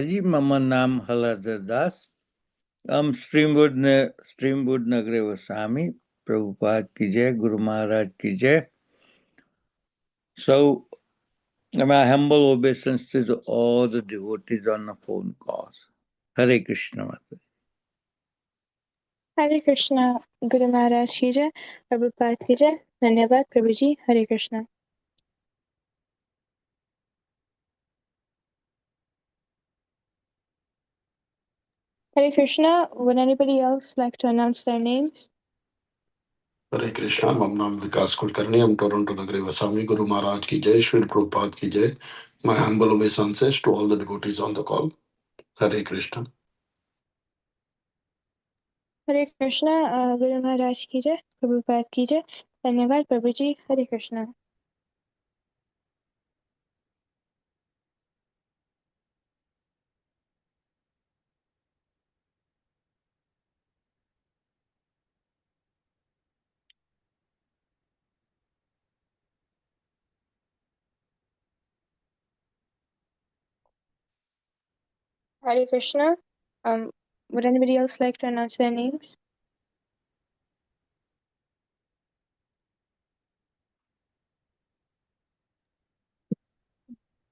जी मम नाम हलधर दास. स्ट्रीमवुड नगरे वसामी. Prabhupada ki jai, Guru Maharaj ki jai. So, my humble obeisance to all the devotees on the phone calls. Hare Krishna Mata. Hare Krishna, Guru Maharaj ki jai, Prabhupada ki jai. Dhanyavad Prabhuji, Hare Krishna. Hare Krishna, would anybody else like to announce their names? हरे कृष्णा. मम नाम विकास कुलकर्णी. हम Toronto नगरे वसामी. गुरु महाराज की जय. श्री प्रभुपाद की जय. My humble obeisances to all the devotees on the call. Hare Krishna. Hare Krishna, Guru Maharaj ki jai, Prabhupada ki jai. Dhanyavad Prabhuji, Hare Krishna. Hare Krishna, would anybody else like to announce their names?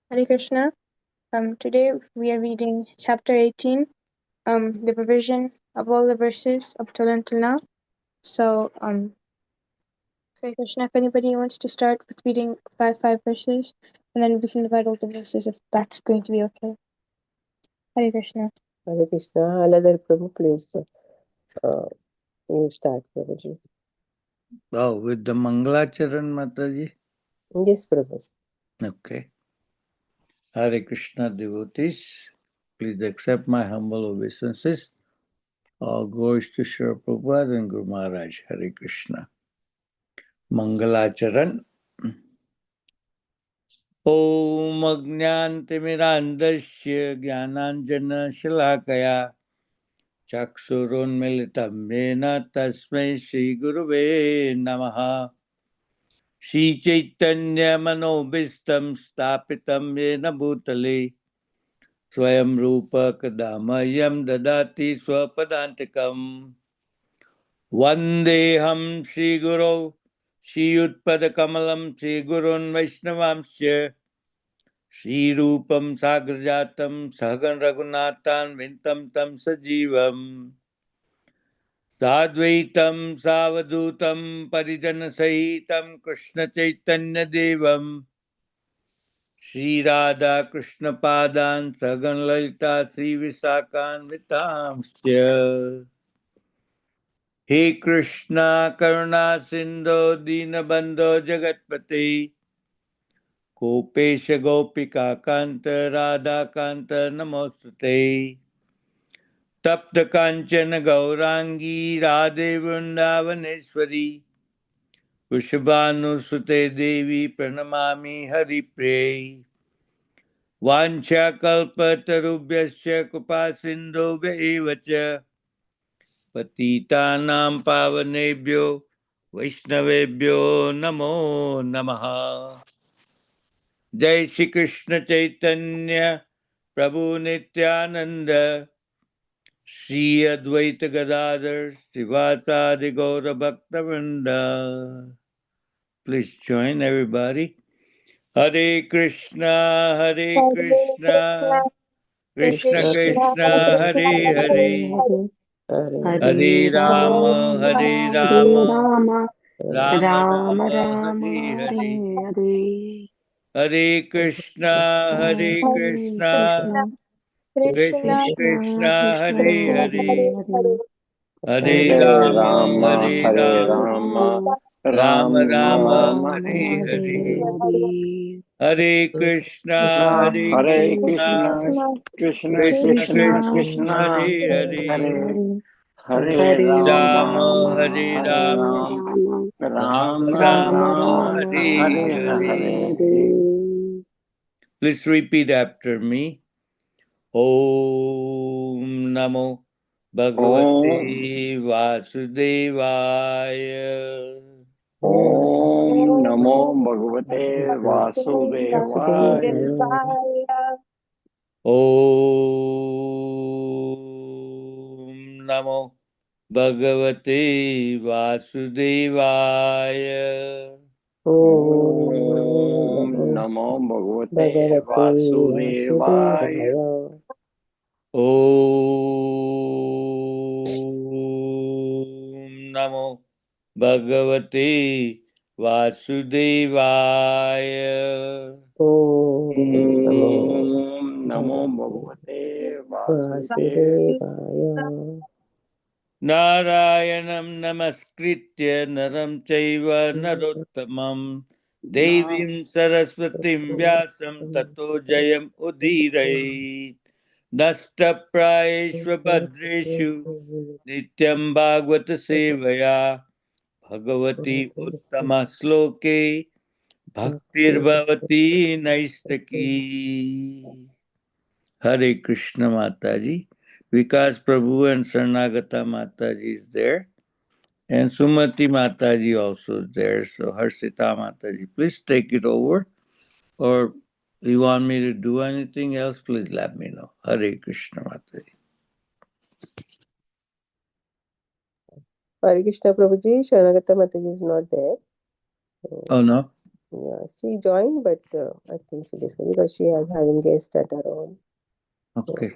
Hare Krishna, today we are reading chapter 18, the provision of all the verses up till until now. So, Hare Krishna, if anybody wants to start with reading five verses, and then we can divide all the verses if that's going to be okay. Hare Krishna. Hare Krishna. Aladhar Prabhu, please you start, Prabhuji. Oh, with the Mangalacharan Mataji? Yes, Prabhu. Okay. Hare Krishna devotees, please accept my humble obeisances. All glories to Srila Prabhupada and Guru Maharaj. Hare Krishna. Mangalacharan. Om Ajnantimirandasya Jnananjana Shalakaya Chaksurunmilitam Yena Tasmai Shri Guruve Namaha. Shri Chaitanya Manobhistam Stapitam Yena Bhutale Swayam Rupa Kadamayam Dadati Swapadantikam Vandeham Shri Guru Shri Utpada Kamalam Shri Gurun Vaishnavamsya Shri Rupam Sagrajatam Sagan Raghunathan Vintam Tam Sajivam Sadvaitam Savadutam Parijana Sahitam Krishna Chaitanya Devam Shri Radha Krishna Padan Sagan Lalita Sri Visakan Vitamsya He Krishna Karuna Sindhu Dinabandho Jagatpati Kopesha Gopika Kanta Radha Kanta Namostate Tapta Kanchana Gaurangi Radhe Vrindavaneshwari Vrishabhanu Sute Devi Pranamami Hari Pre Vancha Kalpatarubhyasya Kupa Sindhubhya Evacha Patitanam Pavanebhyo Vaishnavebhyo Namo Namaha. Jai Shri Krishna Chaitanya Prabhu Nityananda Shri Advaita Gadadhar Srivasadi Gaura Bhaktavrinda. Please join everybody. Hare Krishna, Hare Krishna, Krishna Krishna, Hare Hare, Hare Rama, Hare Rama, Rama Rama, Hare Hare. Hare Krishna, Hare Krishna, Krishna Krishna, Hare Hare, Hare Rama, Hare Rama, Rama Rama, Hare Hare. Hare Krishna, Hare Hare Krishna, Krishna, Krishna Krishna Krishna, Krishna, Krishna Hare Hare, Hare Hare Hare Rama, Rama, Hare Hare Rama, Rama, Rama Rama Rama, Rama, Hare Hare Hare. Hare. Please repeat after me. Om Namo Om Bhagavate Vasudevaya. Om Namo Bhagavate Vasudevaya. Om Namo Bhagavate Vasudevaya. Om Om Namo Namo Bhagavate Bhagavate Vasudevaya. Vasudevaya. Om Namo Bhagavate Vasudevaya. Om Namo Om Namo Bhagavate Vasudevaya. Vasudevaya. Narayanam Namaskritya Naram Chaiva Narottamam Devim Saraswatim Vyasam Tato Jayam Udirayit Nashtaprayeshva Bhadreshu Nityam Bhagavata Sevaya Bhagavati Uttama Sloke Bhaktir Bhavati Naistaki. Hare Krishna Mataji. Vikas Prabhu and Sarnagata Mataji is there. And Sumati Mataji also is there. So Harsita Mataji, please take it over. Or you want me to do anything else, please let me know. Hare Krishna Mataji. Hare Krishna Prabhuji, Sharanagata Mataji is not there. Oh no? Yeah, she joined, but I think she discontinued because she has having guests at her own. Okay.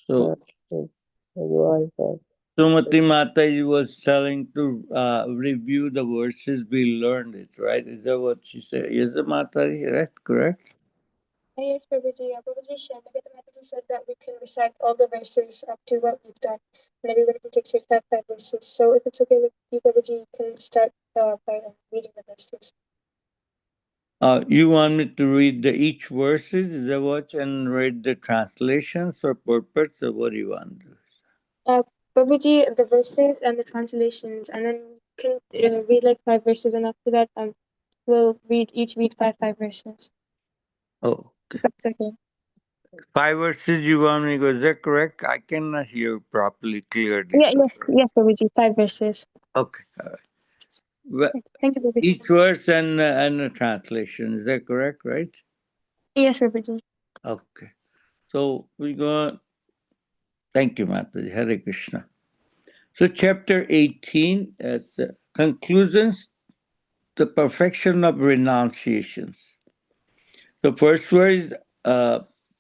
So You all there. Sumati Mataji was telling to review the verses we learned it, right? Is that what she said? Is it Mataji, right? Correct? Yes, Prabhuji. Prabhuji Shanagata Mataji said that we can recite all the verses up to what we've done, and everybody can take five verses. So if it's okay with you, Prabhuji, you can start by reading the verses. You want me to read each verses, is that what, and read the translations or purpose, or what do you want to do? Prabhuji, the verses and the translations, and then we can read like 5 verses, and after that, we'll read five verses. Oh, okay. That's okay. 5 verses you want me to go, is that correct? I cannot hear properly, clearly. Yeah, So. yes, Prabhuji, 5 verses. Okay, all right. Well, Thank you, Prabhuji. each verse and a translation, is that correct, right? Yes, Prabhuji. Okay. So we go, thank you, Mataji, Hare Krishna. So chapter 18, at the conclusions, the perfection of renunciations. The first verse,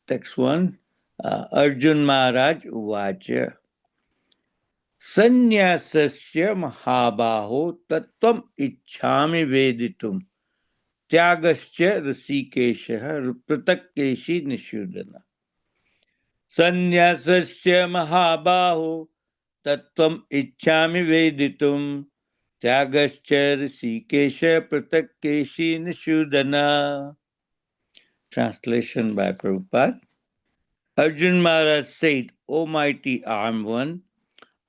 text 1, Arjun Maharaj Uvacha. Sannyasasya mahabaho tattvam ichhami veditum tyagascha rasikeshah pratakkeshi nishudana. Sannyasasya mahabaho tattvam ichhami veditum tyagascha rasikesha pratakkeshi nishudana. Translation by Prabhupada. Arjun Maharaj said, O mighty armed one,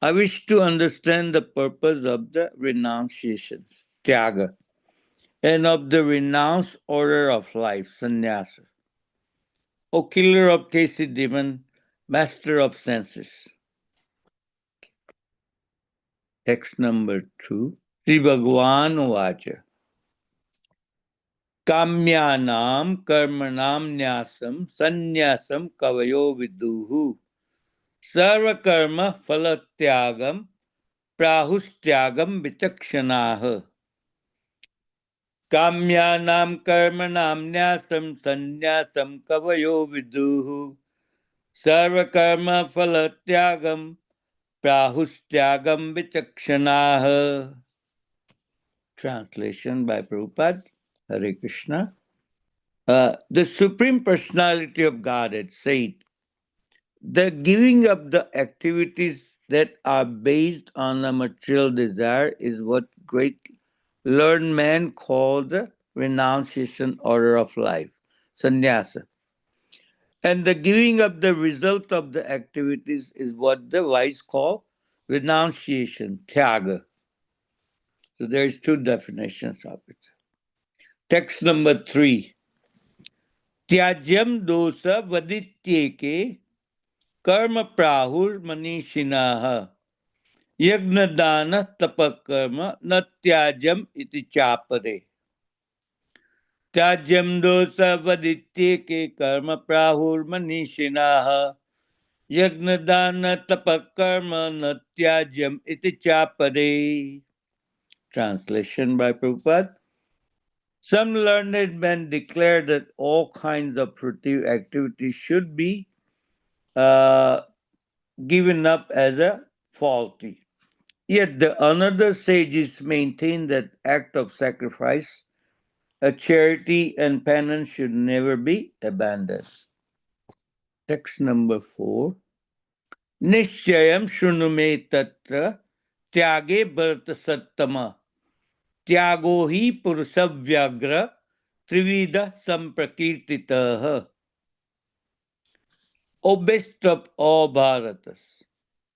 I wish to understand the purpose of the renunciations, tyaga, and of the renounced order of life, sannyasa. O killer of tasty demon, master of senses. Text number 2. Sri Bhagavan Uvacha. Kamyanam karmanam nyasam sannyasam kavayo viduhu. Sarva karma phalatyagam prahustyagam vichakshanaha. Kamyanam karmanam nyasam sannyasam kavayo viduhu. Sarva karma phalatyagam prahustyagam vichakshanaha. Translation by Prabhupada. Hare Krishna. The Supreme Personality of Godhead said, the giving up the activities that are based on a material desire is what great learned men call the renunciation order of life, sannyasa. And the giving up the result of the activities is what the wise call renunciation, tyaga. So there's 2 definitions of it. Text number 3. Tyajyam dosa vadityeke karma prahur manishinaha yagnadana tapakarma natyajam iti chapare. त्याज्यम दोषवदित्येके कर्म प्राहुर्मनीषिणाः यज्ञदान तपकर्म न त्याज्यम iti chapade. Translation by Prabhupada. Some learned men declare that all kinds of fruitive activities should be given up as a faulty. Yet the another sages maintain that act of sacrifice, a charity and penance should never be abandoned. Text number 4. Nishchayam shrunume tatra tyage bharata sattama त्यागो ही पुरुषव्याघ्र त्रिविध संप्रकीर्तितः. O best of all Bharatas.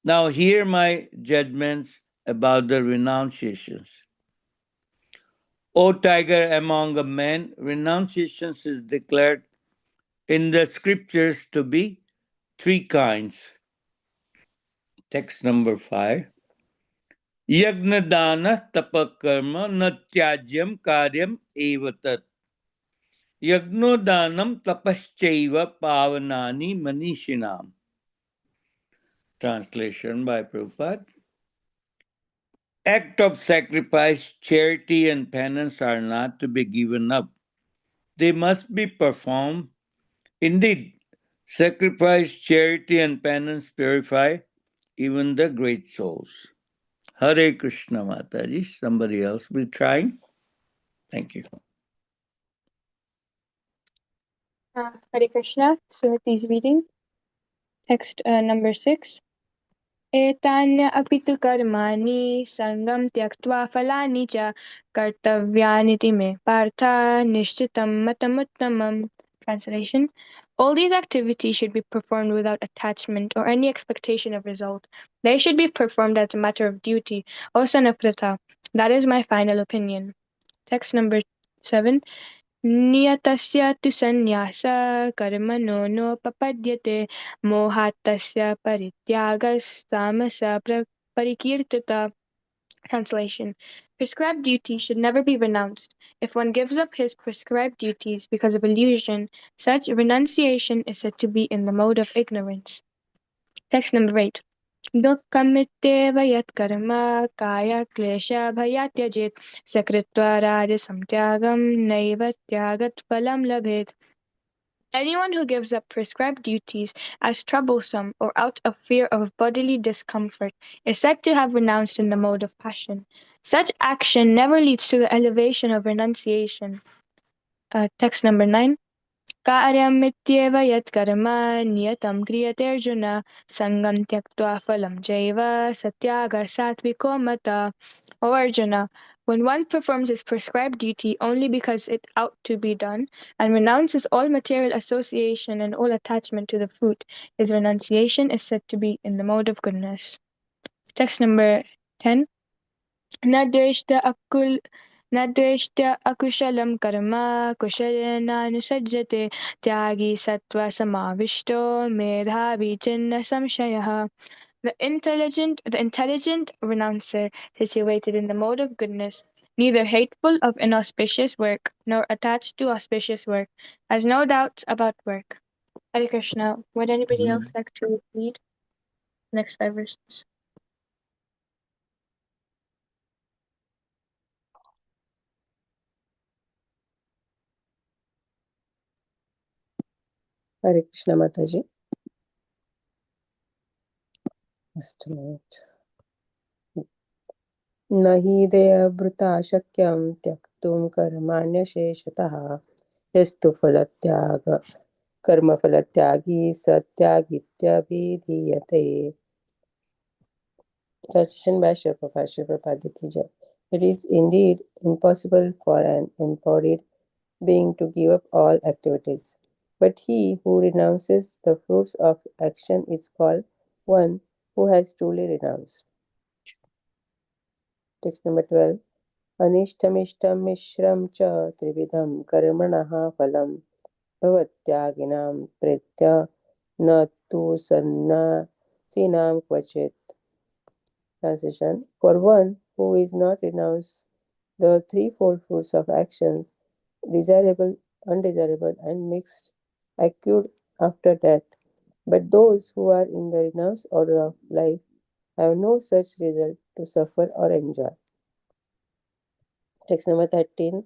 Now hear my judgments about the renunciations. O tiger among men, renunciations is declared in the scriptures to be three kinds. Text number 5. Yagnadana tapakarma natyajyam karyam evatat. Yagnodanam tapaschaiva pavanani manishinam. Translation by Prabhupada. Act of sacrifice, charity, and penance are not to be given up. They must be performed. Indeed, sacrifice, charity, and penance purify even the great souls. Hare Krishna Mataji. Somebody else be trying? Thank you. Hare Krishna. Smriti's reading. Text number 6. एतान्य अपि तु कर्माणि सङ्गं त्यक्त्वा फलानि च कर्तव्यानिति मे पार्थ निश्चितं मतमुत्तमम्. Translation. All these activities should be performed without attachment or any expectation of result. They should be performed as a matter of duty, O son of Pritha. That is my final opinion. Text number 7. नियतस्य तु संन्यासः कर्मणो नोपपद्यते मोहात् तस्य परित्यागस्तामसः परिकीर्तितः. Translation. Prescribed duties should never be renounced. If one gives up his prescribed duties because of illusion, such renunciation is said to be in the mode of ignorance. Text number 8. दुःखमित्येव यत्कर्म कायक्लेशभयात् त्यजेत् स कृत्वा राजसं त्यागं नैव त्यागत्फलं लभेत्. Anyone who gives up prescribed duties as troublesome or out of fear of bodily discomfort is said to have renounced in the mode of passion. Such action never leads to the elevation of renunciation. Text number 9. कार्यमित्येव यत्कर्म नियतं क्रियते अर्जुन सङ्गं त्यक्त्वा फलं चैव सत्यागः सात्विको मतः. O Arjuna, when one performs his prescribed duty only because it ought to be done, and renounces all material association and all attachment to the fruit, his renunciation is said to be in the mode of goodness. Text number 10. न द्वेष्ट अकुशलं कर्म कुशलेनानुसज्जते त्यागी सत्त्वसमाविष्टो मेधावी चिन्न संशयः. The intelligent renouncer, situated in the mode of goodness, neither hateful of inauspicious work nor attached to auspicious work, has no doubts about work. Hare Krishna. Would anybody else like to read next 5 verses? Hare Krishna Mataji. Just a minute. न हि देयभृता शक्यं त्यक्तुं कर्माण्यशेषतः यस्तु फलत्याग कर्मफलत्यागी सत्यागित्यभिधीयते. Translation by Sri Prabhupada ki jai. It is indeed impossible for an embodied being to give up all activities. But he who renounces the fruits of action is called one who has truly renounced. Text number 12. अनिष्टमिष्टं मिश्रं च त्रिविधं कर्मणः फलं भवत्यागिनां प्रेत्य न तु सन्न्यासिनां क्वचित्. Translation. For one who is not renounced the threefold fruits of actions, desirable, undesirable, and mixed, acute after death. But those who are in the renounced order of life have no such result to suffer or enjoy. Text number 13.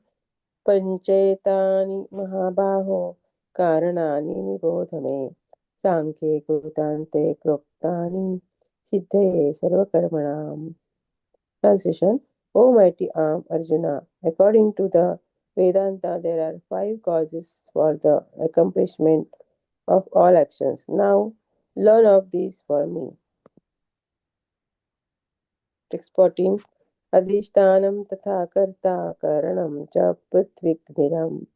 Panchetaani Mahabaho Karanani Nibodh me Sankhye Krutante Proktani Siddhaye Sarvakarmanam. Translation. O mighty arm Arjuna, according to the Vedanta, there are 5 causes for the accomplishment of all actions. Now, learn of these for me. Text 14. Adhishtanam tatha karta karanam cha prithvigridham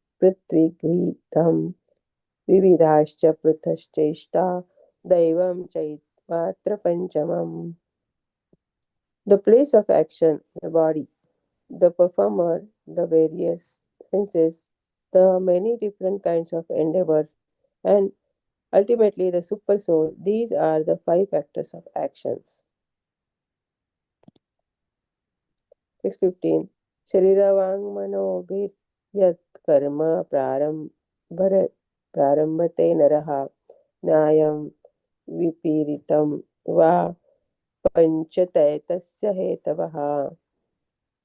vividhascha prithashcheshta daivam chaitmatra panchamam. The place of action, the body, the performer, the various senses, the many different kinds of endeavor, and ultimately the super soul. These are the 5 factors of actions. Text 15. Shariravang manobhir yat karma prarambate naraha nyayam vipiritam va panchatayatasya hetavaha.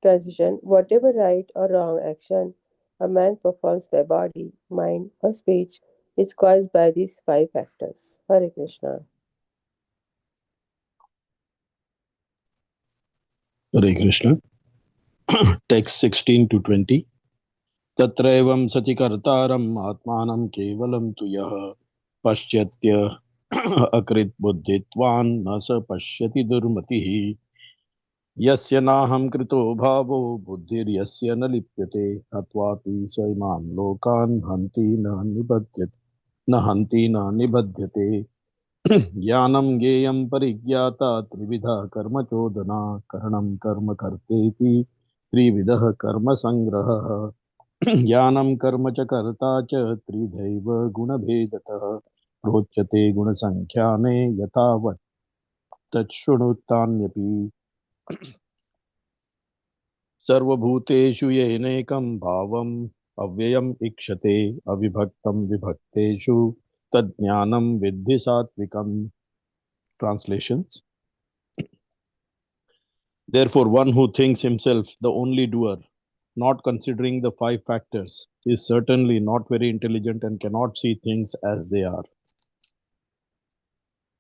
Transition. Whatever right or wrong action a man performs by body, mind, or speech is caused by these 5 factors. Hare Krishna. Hare Krishna. Text 16 to 20. तत्रैवं सति कर्तारम् आत्मानं केवलं तु यः पश्यत्य अकृत् बुद्धित्वान् न स पश्यति दुर्मतिः यस्य नाहं कृतो भावो बुद्धिर्यस्य न लिप्यते हत्वापि स इमान् लोकान् हन्ति न निबध्यते ज्ञानं ज्ञेयं परिज्ञाता त्रिविधा कर्म चोदना करणं कर्म कर्तेति त्रिविधः कर्म संग्रहः ज्ञानं कर्म च कर्ता च त्रिधैव गुणभेदतः प्रोच्यते गुणसङ्ख्याने यथावत् तच्छृणुतान्यपि सर्वभूतेषु येनैकं भावम् अव्ययम् ईक्षते अविभक्तं विभक्तेषु तज्ज्ञानं विद्धि सात्विकम्. Translations. Therefore, one who thinks himself the only doer, not considering the 5 factors, is certainly not very intelligent and cannot see things as they are.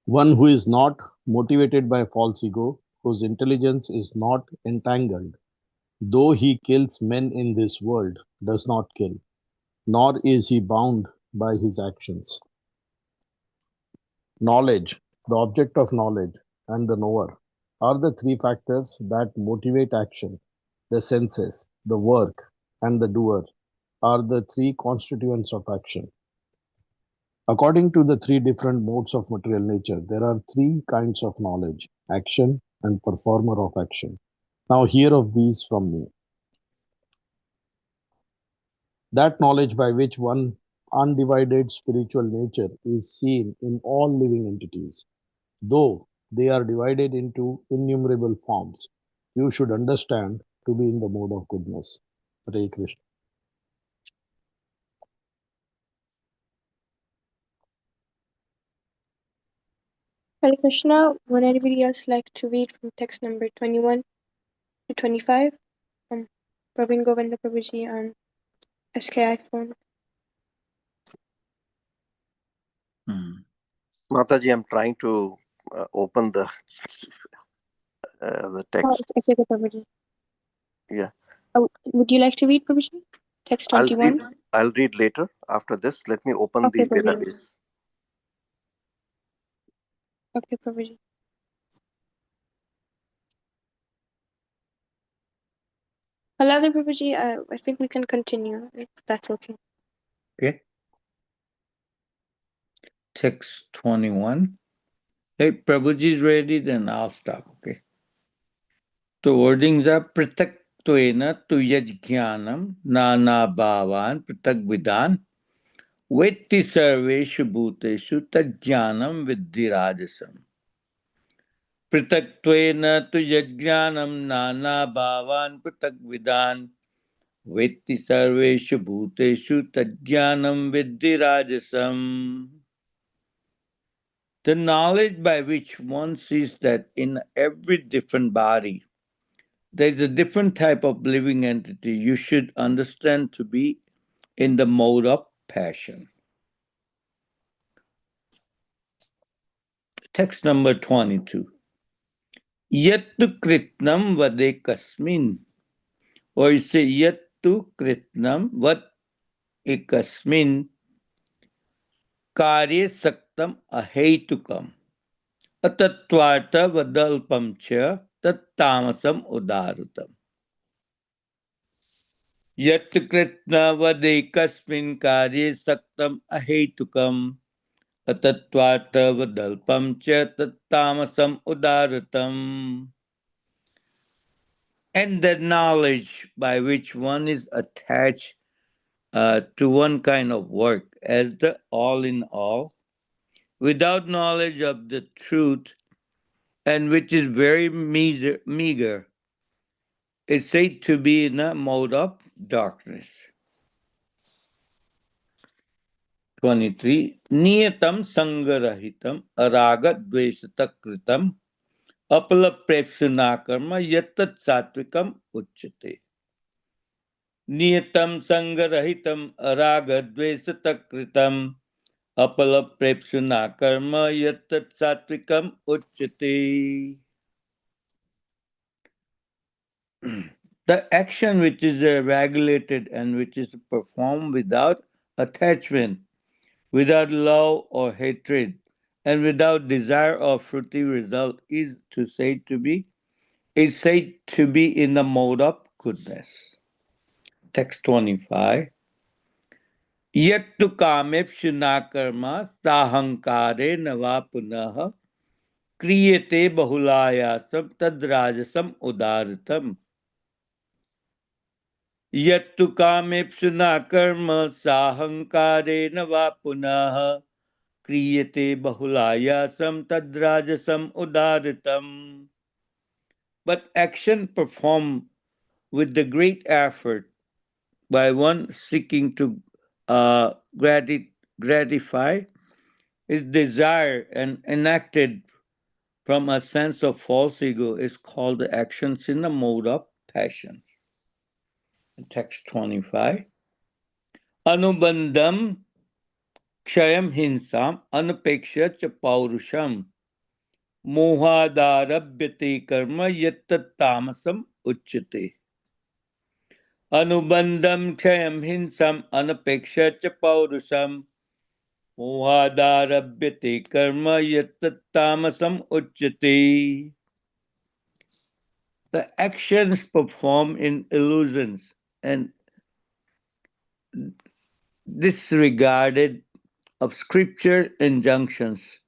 One who is not motivated by false ego, whose intelligence is not entangled, though he kills men in this world, does not kill, nor is he bound by his actions. Knowledge, the object of knowledge, and the knower are the 3 factors that motivate action. The senses, the work, and the doer are the 3 constituents of action. According to the 3 different modes of material nature, there are 3 kinds of knowledge: action and performer of action. Now hear of these from me. That knowledge by which one undivided spiritual nature is seen in all living entities, though they are divided into innumerable forms, you should understand to be in the mode of goodness. Hare Krishna. Hare Krishna. Would anybody else like to read from text number 21 to 25 from Praveen Govinda Prabhuji on SKI phone? Mataji, I'm trying to open the text. It's okay, Prabhuji. Yeah. Would you like to read, Prabhuji? Text 21? I'll read later after this. Let me open the Prabhuji. database. Okay, Prabhuji. Allow Prabhuji, I think we can continue, if that's okay. Okay. Text 21. Hey, Prabhuji is ready, then I'll stop. Okay. The wordings are Pritaktwena Tuyajjnanam Nana Bhavan Pritagvidan Vetti Sarveshu Bhuteshu Tajjnanam Viddhirajasam. Pritaktwena Tuyajjnanam Nana Bhavan Pritagvidan Vetti sarveshu bhuteshu tajnanam viddhi rajasam. The knowledge by which one sees that in every different body, there is a different type of living entity you should understand to be in the mode of passion. Text number 22. Yattu kritnam vade kasmin. Or you say yattu kritnam vad ekasmin karye saktam ahetukam. Atatvarta vadalpam cha tattamasam udarutam. Yat kritna vade kasmin karye saktam ahetukam atatvarta vadalpam cha tattamasam udarutam. And the knowledge by which one is attached to one kind of work as the all in all, without knowledge of the truth, and which is very meager, is said to be in a mode of darkness. 23. Niyatam sangarahitam araga dveshatakritam apalaprepsunakarma yatat satvikam uchyate. Niyatam sangarahitam araga dveshatakritam apalaprepsunakarma yatat satvikam uchyate. The action which is regulated and which is performed without attachment, without love or hatred, and without desire of fruity result is said to be in the mode of goodness. Text 25. Yattu kamepshuna karma tahankare nava punaha kriyate bahulayasam tadrajasam udaritam. Yattu kamepsuna karma sahankarena va punaha kriyate bahulayasam tadrajasam udaritam. But action performed with the great effort by one seeking to gratify his desire and enacted from a sense of false ego is called the actions in the mode of passion. Text 25. Anubandham kshayam hinsam anapeksha cha paurusham mohadarabhyate karma yattat tamasam uchyate. Anubandham kshayam hinsam anapeksha cha paurusham mohadarabhyate karma yattat tamasam uchyate. The actions performed in illusions and disregarded of scripture injunctions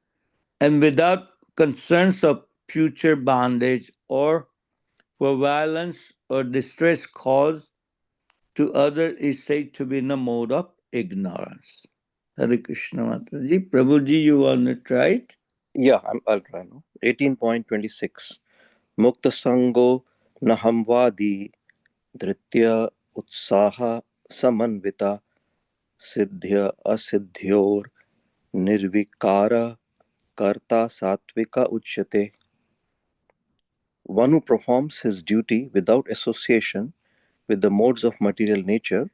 and without concerns of future bondage or for violence or distress caused to others is said to be in a mode of ignorance. Hare Krishna Mataji. Prabhuji, you want to try it? Yeah, I'll try now. 18.26. Mukta Sango Nahamvadi Dhritya Utsaha Samanvita Siddhya Asiddhyor Nirvikara Karta Satvika Uchyate. One who performs his duty without association with the modes of material nature,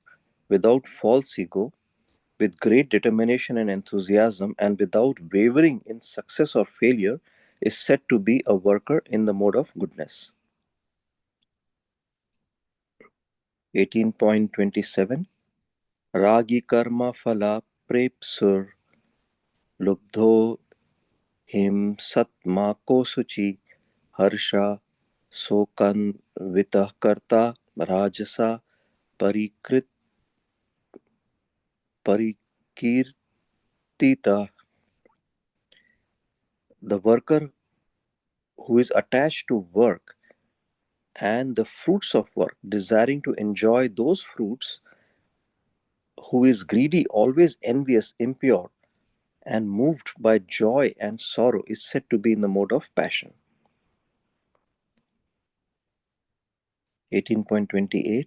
without false ego, with great determination and enthusiasm, and without wavering in success or failure, is said to be a worker in the mode of goodness. 18.27. Ragi karma phala prepsur lubdho him satmako suchi harsha sokan vitah karta rajasa parikrit parikirtita. The worker who is attached to work and the fruits of work, desiring to enjoy those fruits, who is greedy, always envious, impure, and moved by joy and sorrow, is said to be in the mode of passion. 18.28.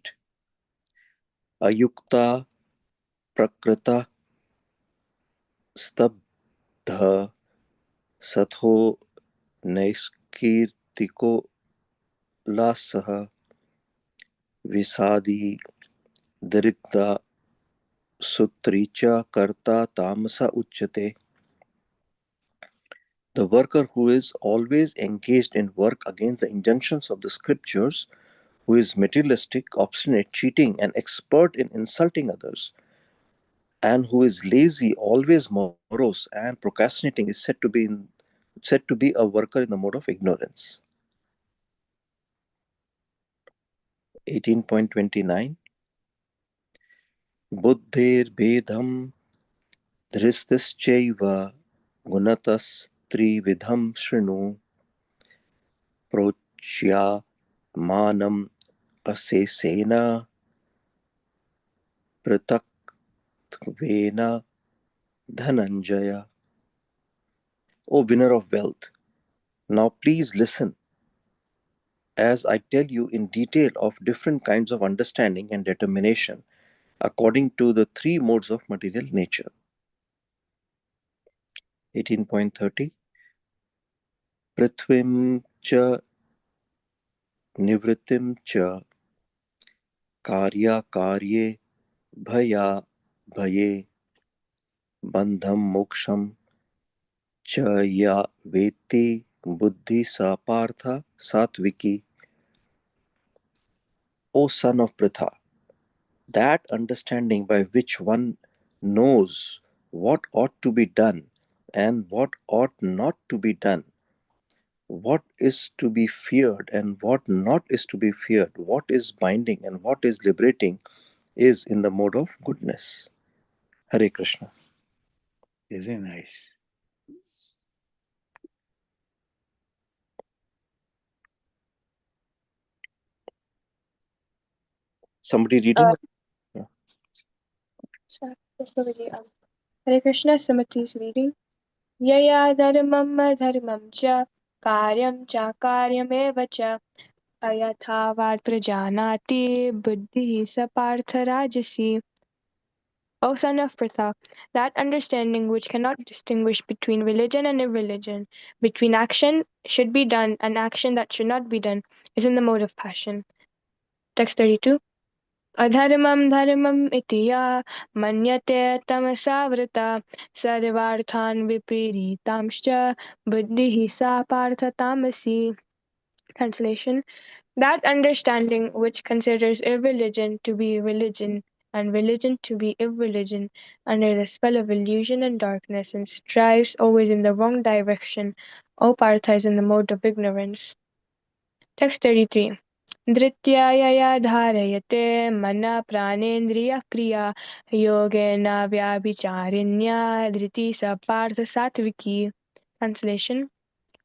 ayukta prakrita stabdha satho naiskirtiko lasah visadi dirigda sutricha karta tamasa uchyate. The worker who is always engaged in work against the injunctions of the scriptures, who is materialistic, obstinate, cheating, and expert in insulting others, and who is lazy, always morose, and procrastinating, is said to be a worker in the mode of ignorance. 18.29 Buddhir Bedham Dhristaschaiva Gunatas Shrinu Prochya Manam Asesena Pratakvena Dhananjaya. O winner of wealth, now please listen as I tell you in detail of different kinds of understanding and determination according to the three modes of material nature. 18.30 Prithvim cha nivritim cha karya karye bhaya bhaye bandham moksham cha ya veti buddhi sa partha satviki. O son of Pritha, that understanding by which one knows what ought to be done and what ought not to be done, what is to be feared and what not is to be feared, what is binding and what is liberating, is in the mode of goodness. Hare Krishna. Very nice. Somebody reading? Sorry, yes, Babaji. Hare Krishna, Sumati is reading. Yaya dharmam dharmam cha karyam cha karyameva cha ayathavat prajanati buddhi sapartha rajasi. O son of Pritha, that understanding which cannot distinguish between religion and irreligion, between action should be done and action that should not be done, is in the mode of passion. Text 32. Adharmam dharmam itiya manyate tamasavrita sarvarthan vipiritamscha buddhihi sa partha tamasi. Translation. That understanding which considers irreligion to be religion and religion to be irreligion under the spell of illusion and darkness and strives always in the wrong direction, O Partha is in the mode of ignorance. Text 33. Dhrityaya dharayate mana pranendriya kriya yogena vyabhicharinya dhriti sa partha satviki. Translation.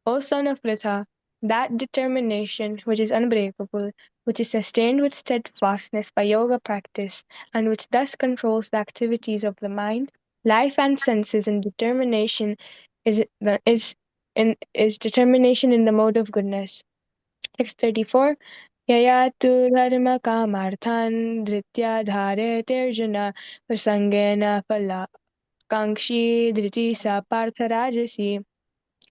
O son of Pritha, that determination which is unbreakable, which is sustained with steadfastness by yoga practice, and which thus controls the activities of the mind, life, and senses, and determination is determination in the mode of goodness. Text 34. Yaya tu dharma kamarthan dhritya dharete arjuna vasangena phala kankshi dhriti sa partha rajasi.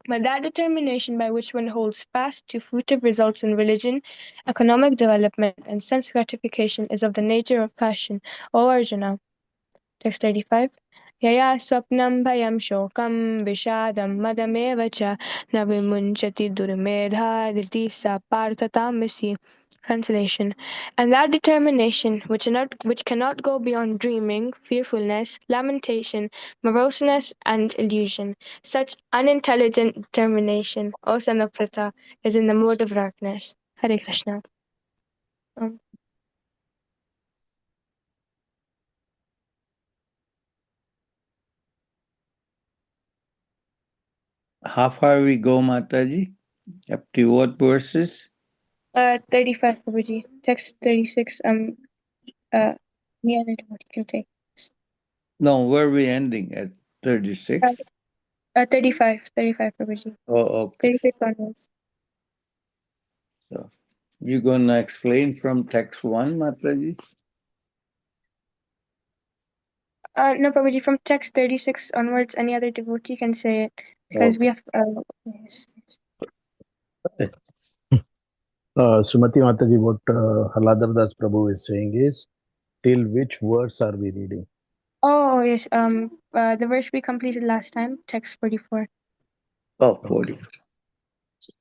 But that determination by which one holds fast to fruitive results in religion, economic development, and sense gratification is of the nature of passion, O Arjuna. Text 35. Yaya swapnam bhayam shokam vishadam madameva cha na vimunchati durmedha diti sa partha tamasi. Translation. And that determination which cannot go beyond dreaming, fearfulness, lamentation, moroseness, and illusion. Such unintelligent determination, O son of Pritha, is in the mode of darkness. Hare Krishna. How far we go, Mataji? Up to what verses? 35, Prabhuji. Text 36. Yeah, what you can take. No, where are we ending? At 36? 35, Prabhuji. Oh, okay. 36 onwards. So, you going to explain from text 1, Mataji? No, Prabhuji, from text 36 onwards, any other devotee can say it because we have. Yes. Srimati Mataji, what Haladar Das Prabhu is saying is, till which verse are we reading? Oh yes. The verse we completed last time, text 44. Oh, 40.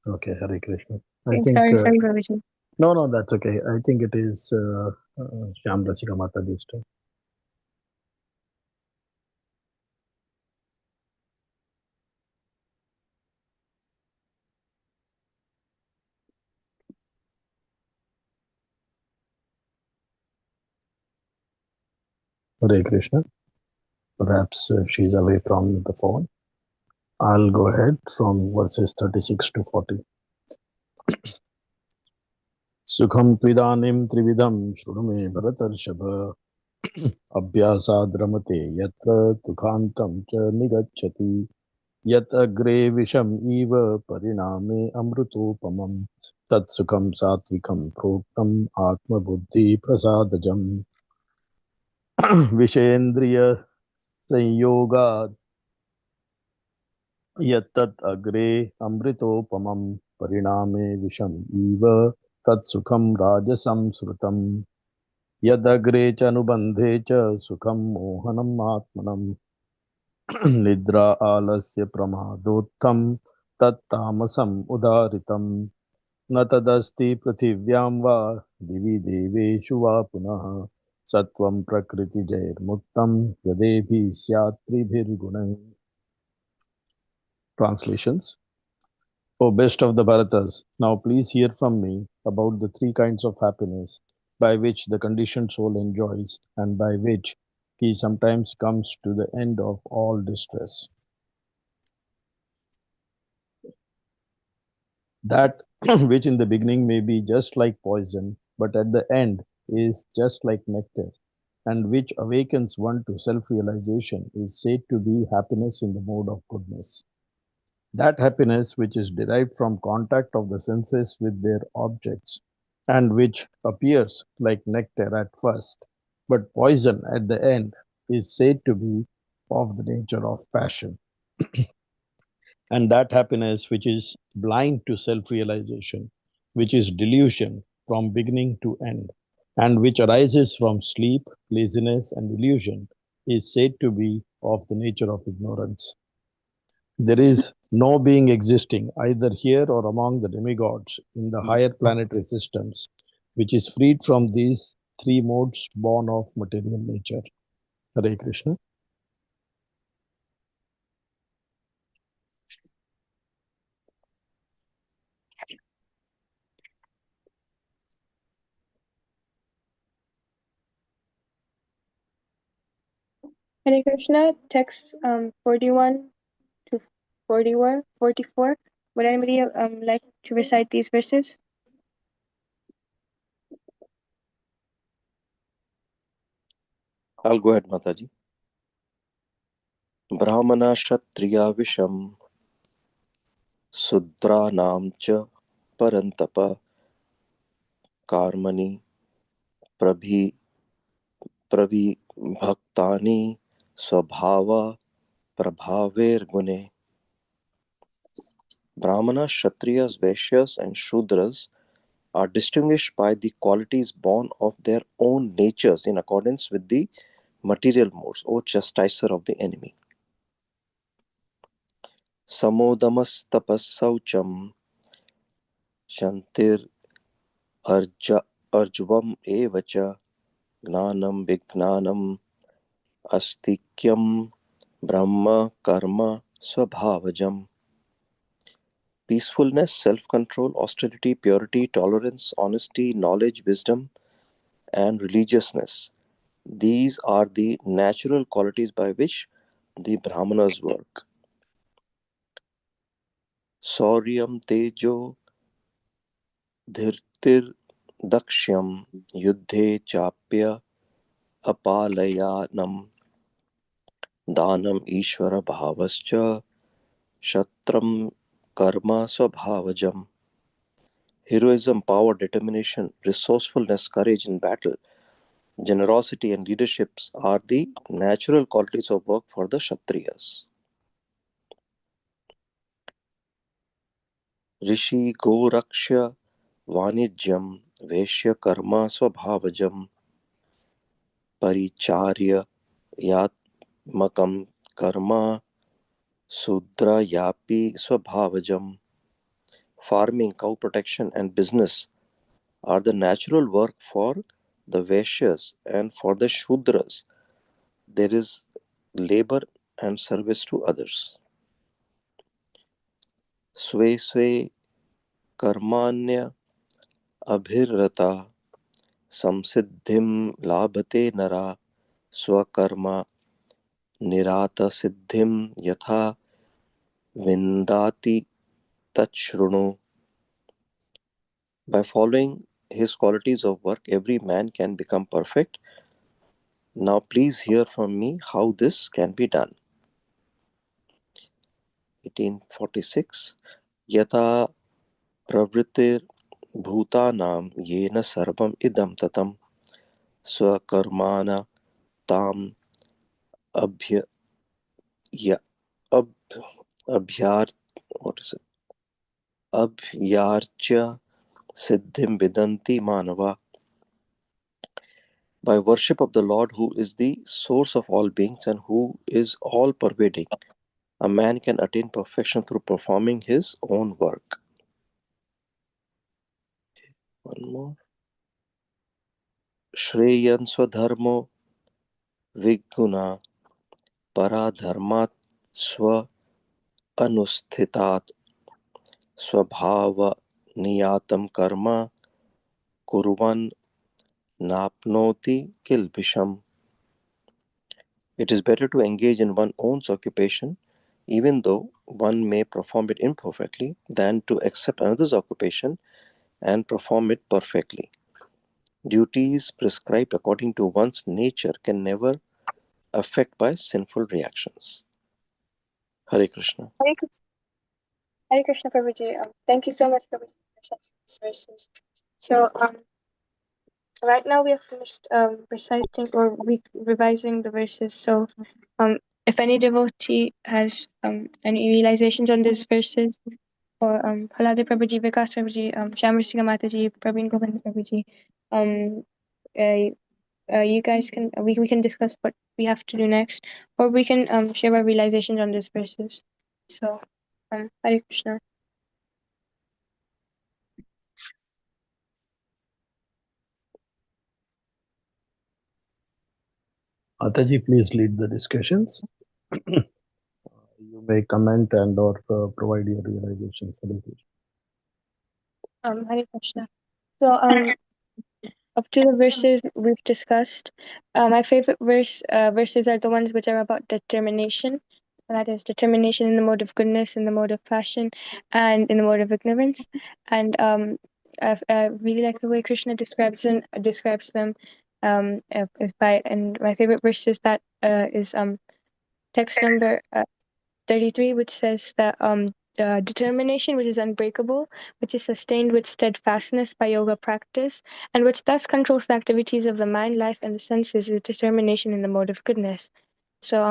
Okay, Hare Krishna. I Okay, think. sorry, Prabhuji. No, that's okay. I think it is Shyam Rasika Mataji's turn. Hare Krishna. Perhaps she's away from the phone. I'll go ahead from verses 36 to 40. Sukham tvidanim trividam shrume bharatarshava abhyasad ramate yatra tukhantam cha nigacchati yat agre visham eva pariname amrutopamam tat sukham satvikam proktam atma buddhi prasadajam vishendriya संयोगात् यत्तत् अग्रे अमृतोपमं परिणामे विषम इव तत्सुखं राजसंस्मृतम् यदग्रे च अनुबन्धे च सुखं मोहनम् आत्मनं निद्रा आलस्य प्रमादोत्थं तत्तामसम् उदारितं न तदस्ति पृथिव्यां वा दिवि देवेषु वा पुनः सत्वं प्रकृतिजैर्मुक्तं यदेभिः स्यात् त्रिभिर्गुणैः. Translations. O best of the Bharatas, now please hear from me about the three kinds of happiness by which the conditioned soul enjoys and by which he sometimes comes to the end of all distress. That which in the beginning may be just like poison, but at the end is just like nectar, and which awakens one to self-realization is said to be happiness in the mode of goodness. That happiness which is derived from contact of the senses with their objects and which appears like nectar at first, but poison at the end, is said to be of the nature of passion. And that happiness which is blind to self realization, which is delusion from beginning to end, and which arises from sleep, laziness, and illusion, is said to be of the nature of ignorance. There is no being existing either here or among the demigods in the higher planetary systems which is freed from these three modes born of material nature. Hare Krishna. Hare Krishna, text 41 to 41, 44. Would anybody like to recite these verses? I'll go ahead, Mataji. Brahmana Kshatriya Visham Sudranam cha Parantapa Karmani Prabhi Swabhava Prabhaver Gune. Brahmanas, Kshatriyas, Vaishyas, and Shudras are distinguished by the qualities born of their own natures in accordance with the material modes, O chastiser of the enemy. Samodamas-tapas-saucham Shantir Arjvam evacha Gnanam Vignanam Astikyam Brahma Karma Swabhavajam. Peacefulness, self-control, austerity, purity, tolerance, honesty, knowledge, wisdom, and religiousness. These are the natural qualities by which the Brahmanas work. Sauryam tejo dhirtir dakshyam yuddhe chapya apalayanam danam ishvara bhavascha shatram karma swabhavajam. Heroism, power, determination, resourcefulness, courage in battle. Generosity and leaderships are the natural qualities of work for the Kshatriyas. Rishi Gorakshya Vanijyam Veshya Karma Swabhavajam Paricharya Yatmakam Karma Sudra Yapi Swabhavajam. Farming, cow protection, and business are the natural work for the Vaishyas, and for the Shudras there is labor and service to others. Swe Swe Karmanya Abhirata Samsiddhim Labhate Nara Swakarma Nirata Siddhim Yatha Vindati Tachrunu. By following his qualities of work, every man can become perfect. Now please hear from me how this can be done. 1846. Yata pravritir bhutanam yena sarvam idam tatam swakarmana tam abhya ab, abhyar what is it abhyarcha siddhim vidanti manava. By worship of the Lord, who is the source of all beings and who is all pervading, a man can attain perfection through performing his own work. One more. Shreyan swadharmo viguna paradharmat swa anusthitat swabhava niyatam karma kurvan napnoti kilbisham. It is better to engage in one's own occupation, even though one may perform it imperfectly, than to accept another's occupation and perform it perfectly. Duties prescribed according to one's nature can never affect by sinful reactions. Hare Krishna. Hare Krishna Prabhuji. Thank you so much, Prabhuji, for such these verses. So, right now we have finished reciting or revising the verses. So, if any devotee has any realizations on these verses, or Halade Prabhuji, Vikas Prabhuji, Shamarsiga Mataji, Praveen Govind Prabhuji, you guys can we can discuss what we have to do next, or we can share our realizations on these verses. So, Hare Krishna. Ataji, please lead the discussions. You may comment and or provide your realizations. Hare Krishna. So, up to the verses we've discussed, my favorite verses are the ones which are about determination. That is determination in the mode of goodness, in the mode of passion, and in the mode of ignorance. And I really like the way Krishna describes them. And my favorite verse is that is text number 33, which says that determination which is unbreakable, which is sustained with steadfastness by yoga practice, and which thus controls the activities of the mind, life, and the senses, is determination in the mode of goodness. So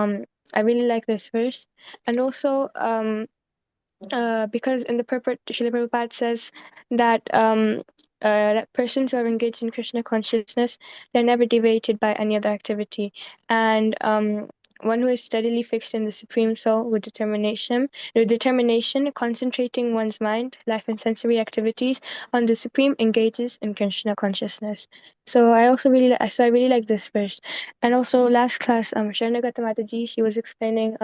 I really like this verse. And also because in the purport, Srila Prabhupada says that that persons who are engaged in Krishna consciousness, they're never deviated by any other activity. And one who is steadily fixed in the Supreme Soul with determination, concentrating one's mind, life, and sensory activities on the Supreme, engages in Krishna consciousness. So I really like this verse. And also last class, Sharanagata Mataji, she was explaining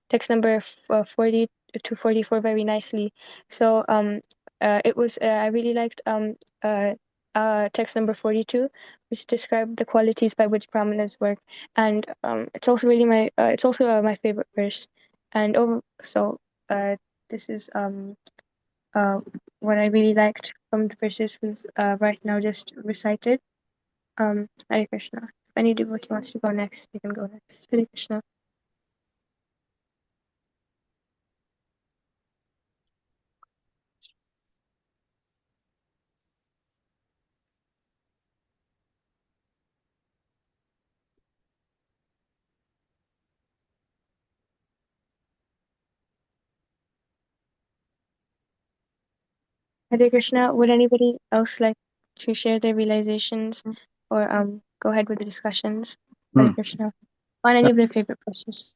text number 40 to 44 very nicely. So I really liked text number 42, which described the qualities by which brahmanas work, and it's also really my favorite verse. And this is what I really liked from the verses we've right now just recited. Hare Krishna. If any devotee wants to go next, they can go next. Hare Krishna. Hare Krishna. Would anybody else like to share their realizations or go ahead with the discussions? Hare Hmm. Krishna. On any of their favorite verses.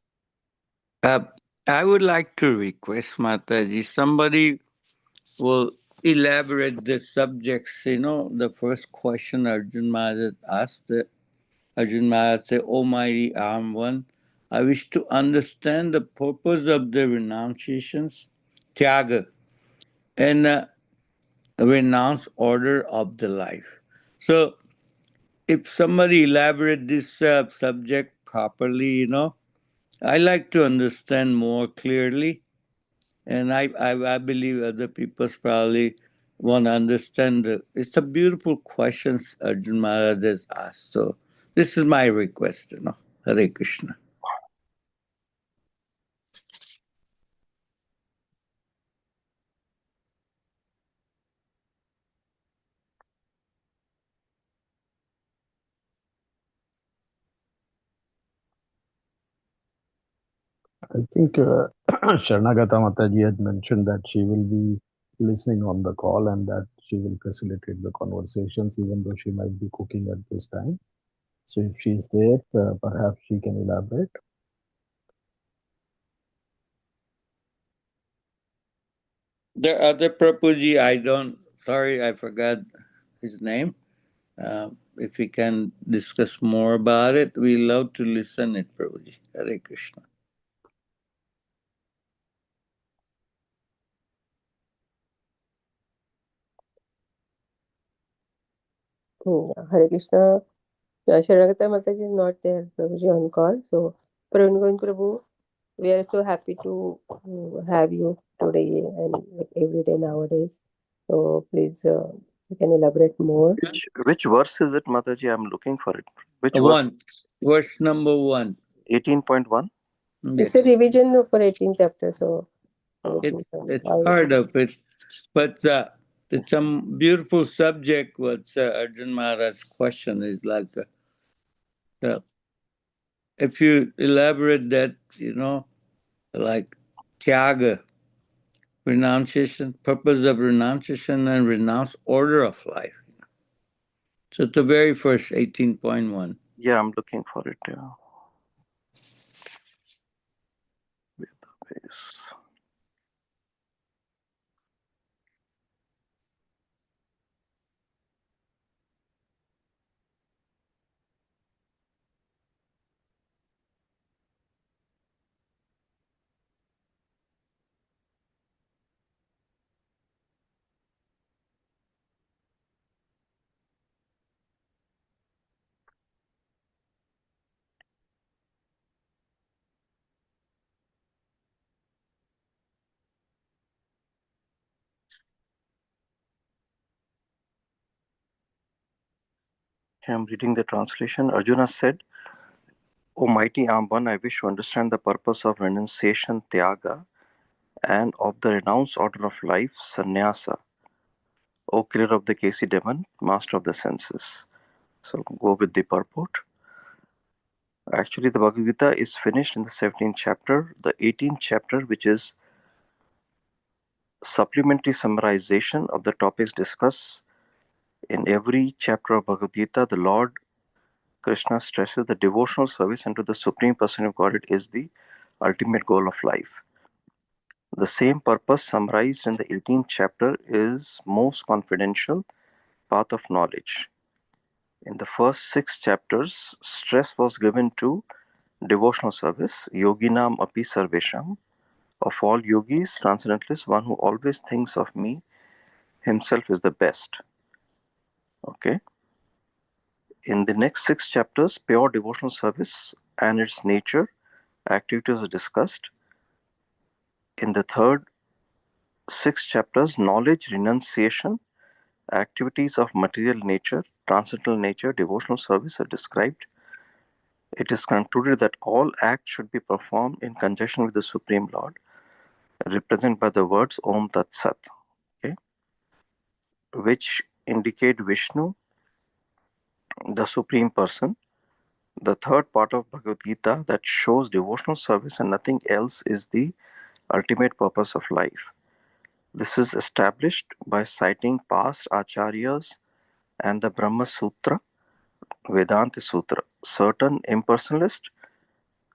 Uh, I would like to request, Mataji, somebody will elaborate the subjects. The first question Arjun Maharaj asked, Arjun Maharaj said, Almighty Arm One, I wish to understand the purpose of the renunciations, tyaga, and renounce order of the life. So, if somebody elaborate this subject properly, I like to understand more clearly, and I believe other people probably want to understand. It's a beautiful question Arjun Maharaj has asked. So this is my request, Hare Krishna. I think Sharanagata Mataji had mentioned that she will be listening on the call and that she will facilitate the conversations, even though she might be cooking at this time. So if she is there, perhaps she can elaborate. The other Prabhuji, sorry, I forgot his name. If we can discuss more about it, we love to listen it, Prabhuji. Hare Krishna. Hare Krishna. Sharanagata Mataji is not there, Prabhuji, on call. So, Praveen Prabhu, we are so happy to have you today and like every day nowadays. So, please, you can elaborate more. Which verse is it, Mataji? I'm looking for it. Which verse? Verse number 1. 18.1? It's a Yes. revision for 18th chapter. So, It's part of it, but it's some beautiful subject. What Arjun Maharaj's question is like, if you elaborate that, like tyaga, renunciation, purpose of renunciation, and renounce order of life. So it's the very first 18.1. Yeah, I'm looking for it. Yeah. Yes. I'm reading the translation. Arjuna said, O mighty arm one, I wish to understand the purpose of renunciation, tyaga, and of the renounced order of life, sannyasa. O killer of the Kesi demon, master of the senses. So go with the purport. Actually, the Bhagavad Gita is finished in the 17th chapter. The 18th chapter, which is supplementary summarization of the topics discussed in every chapter of Bhagavad Gita, the Lord Krishna stresses the devotional service unto the Supreme Person of Godhead is the ultimate goal of life. The same purpose summarized in the 18th chapter is most confidential path of knowledge. In the first 6 chapters, stress was given to devotional service, yoginam api sarvesham, of all yogis, transcendentalists, one who always thinks of me, himself is the best. Okay. In the next 6 chapters, pure devotional service and its nature, activities are discussed. In the third 6 chapters, knowledge, renunciation, activities of material nature, transcendental nature, devotional service are described. It is concluded that all acts should be performed in conjunction with the Supreme Lord, represented by the words Om Tat Sat, okay, which indicate Vishnu, the Supreme Person. The third part of Bhagavad Gita that shows devotional service and nothing else is the ultimate purpose of life. This is established by citing past acharyas and the Brahma Sutra, Vedanta Sutra. Certain impersonalists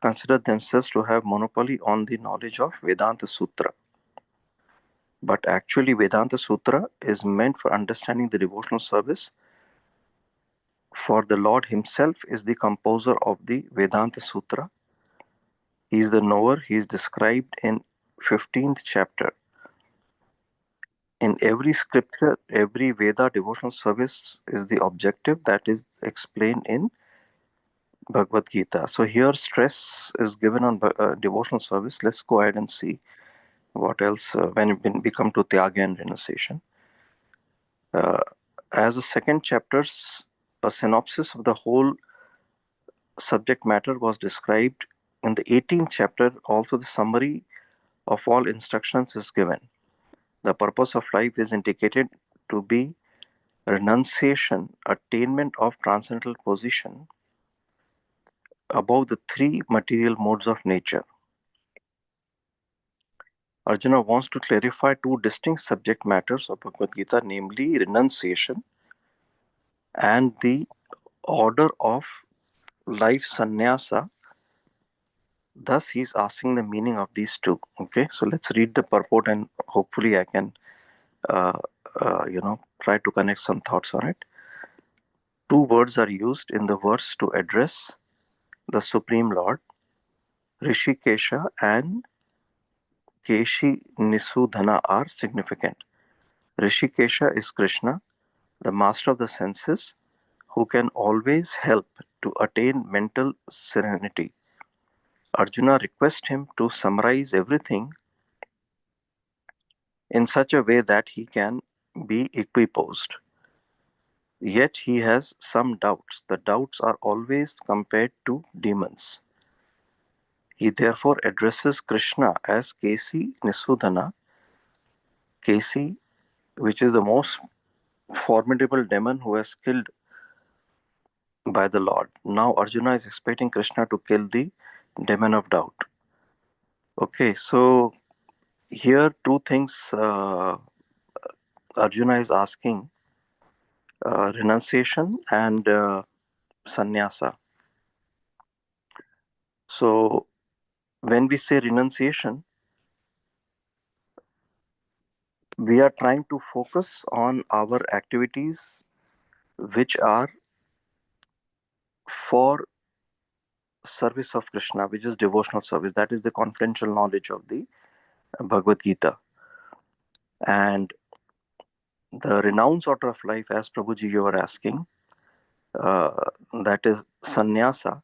consider themselves to have monopoly on the knowledge of Vedanta Sutra. But actually, Vedanta Sutra is meant for understanding the devotional service, for the Lord Himself is the composer of the Vedanta Sutra. He is the knower. He is described in 15th chapter. In every scripture, every Veda devotional service is the objective that is explained in Bhagavad Gita. So here stress is given on devotional service. Let's go ahead and see what else when we come to Tyaga and renunciation. As the second chapter's a synopsis of the whole subject matter was described, in the 18th chapter also the summary of all instructions is given. The purpose of life is indicated to be renunciation, attainment of transcendental position above the three material modes of nature. Arjuna wants to clarify two distinct subject matters of Bhagavad Gita, namely renunciation and the order of life sannyasa. Thus, he is asking the meaning of these two. Okay, so let's read the purport and hopefully I can, try to connect some thoughts on it. Two words are used in the verse to address the Supreme Lord. Rishikesha and Keshi Nisudhana are significant. Rishikesha is Krishna, the master of the senses, who can always help to attain mental serenity. Arjuna requests him to summarize everything in such a way that he can be equiposed. Yet he has some doubts. The doubts are always compared to demons. He therefore addresses Krishna as Kesi Nisudhana, Kesi, which is the most formidable demon who was killed by the Lord. Now Arjuna is expecting Krishna to kill the demon of doubt. Okay, so here two things Arjuna is asking, renunciation and sannyasa. So when we say renunciation, we are trying to focus on our activities which are for service of Krishna, which is devotional service. That is the confidential knowledge of the Bhagavad Gita. And the renounced order of life, as Prabhuji you were asking, that is sannyasa.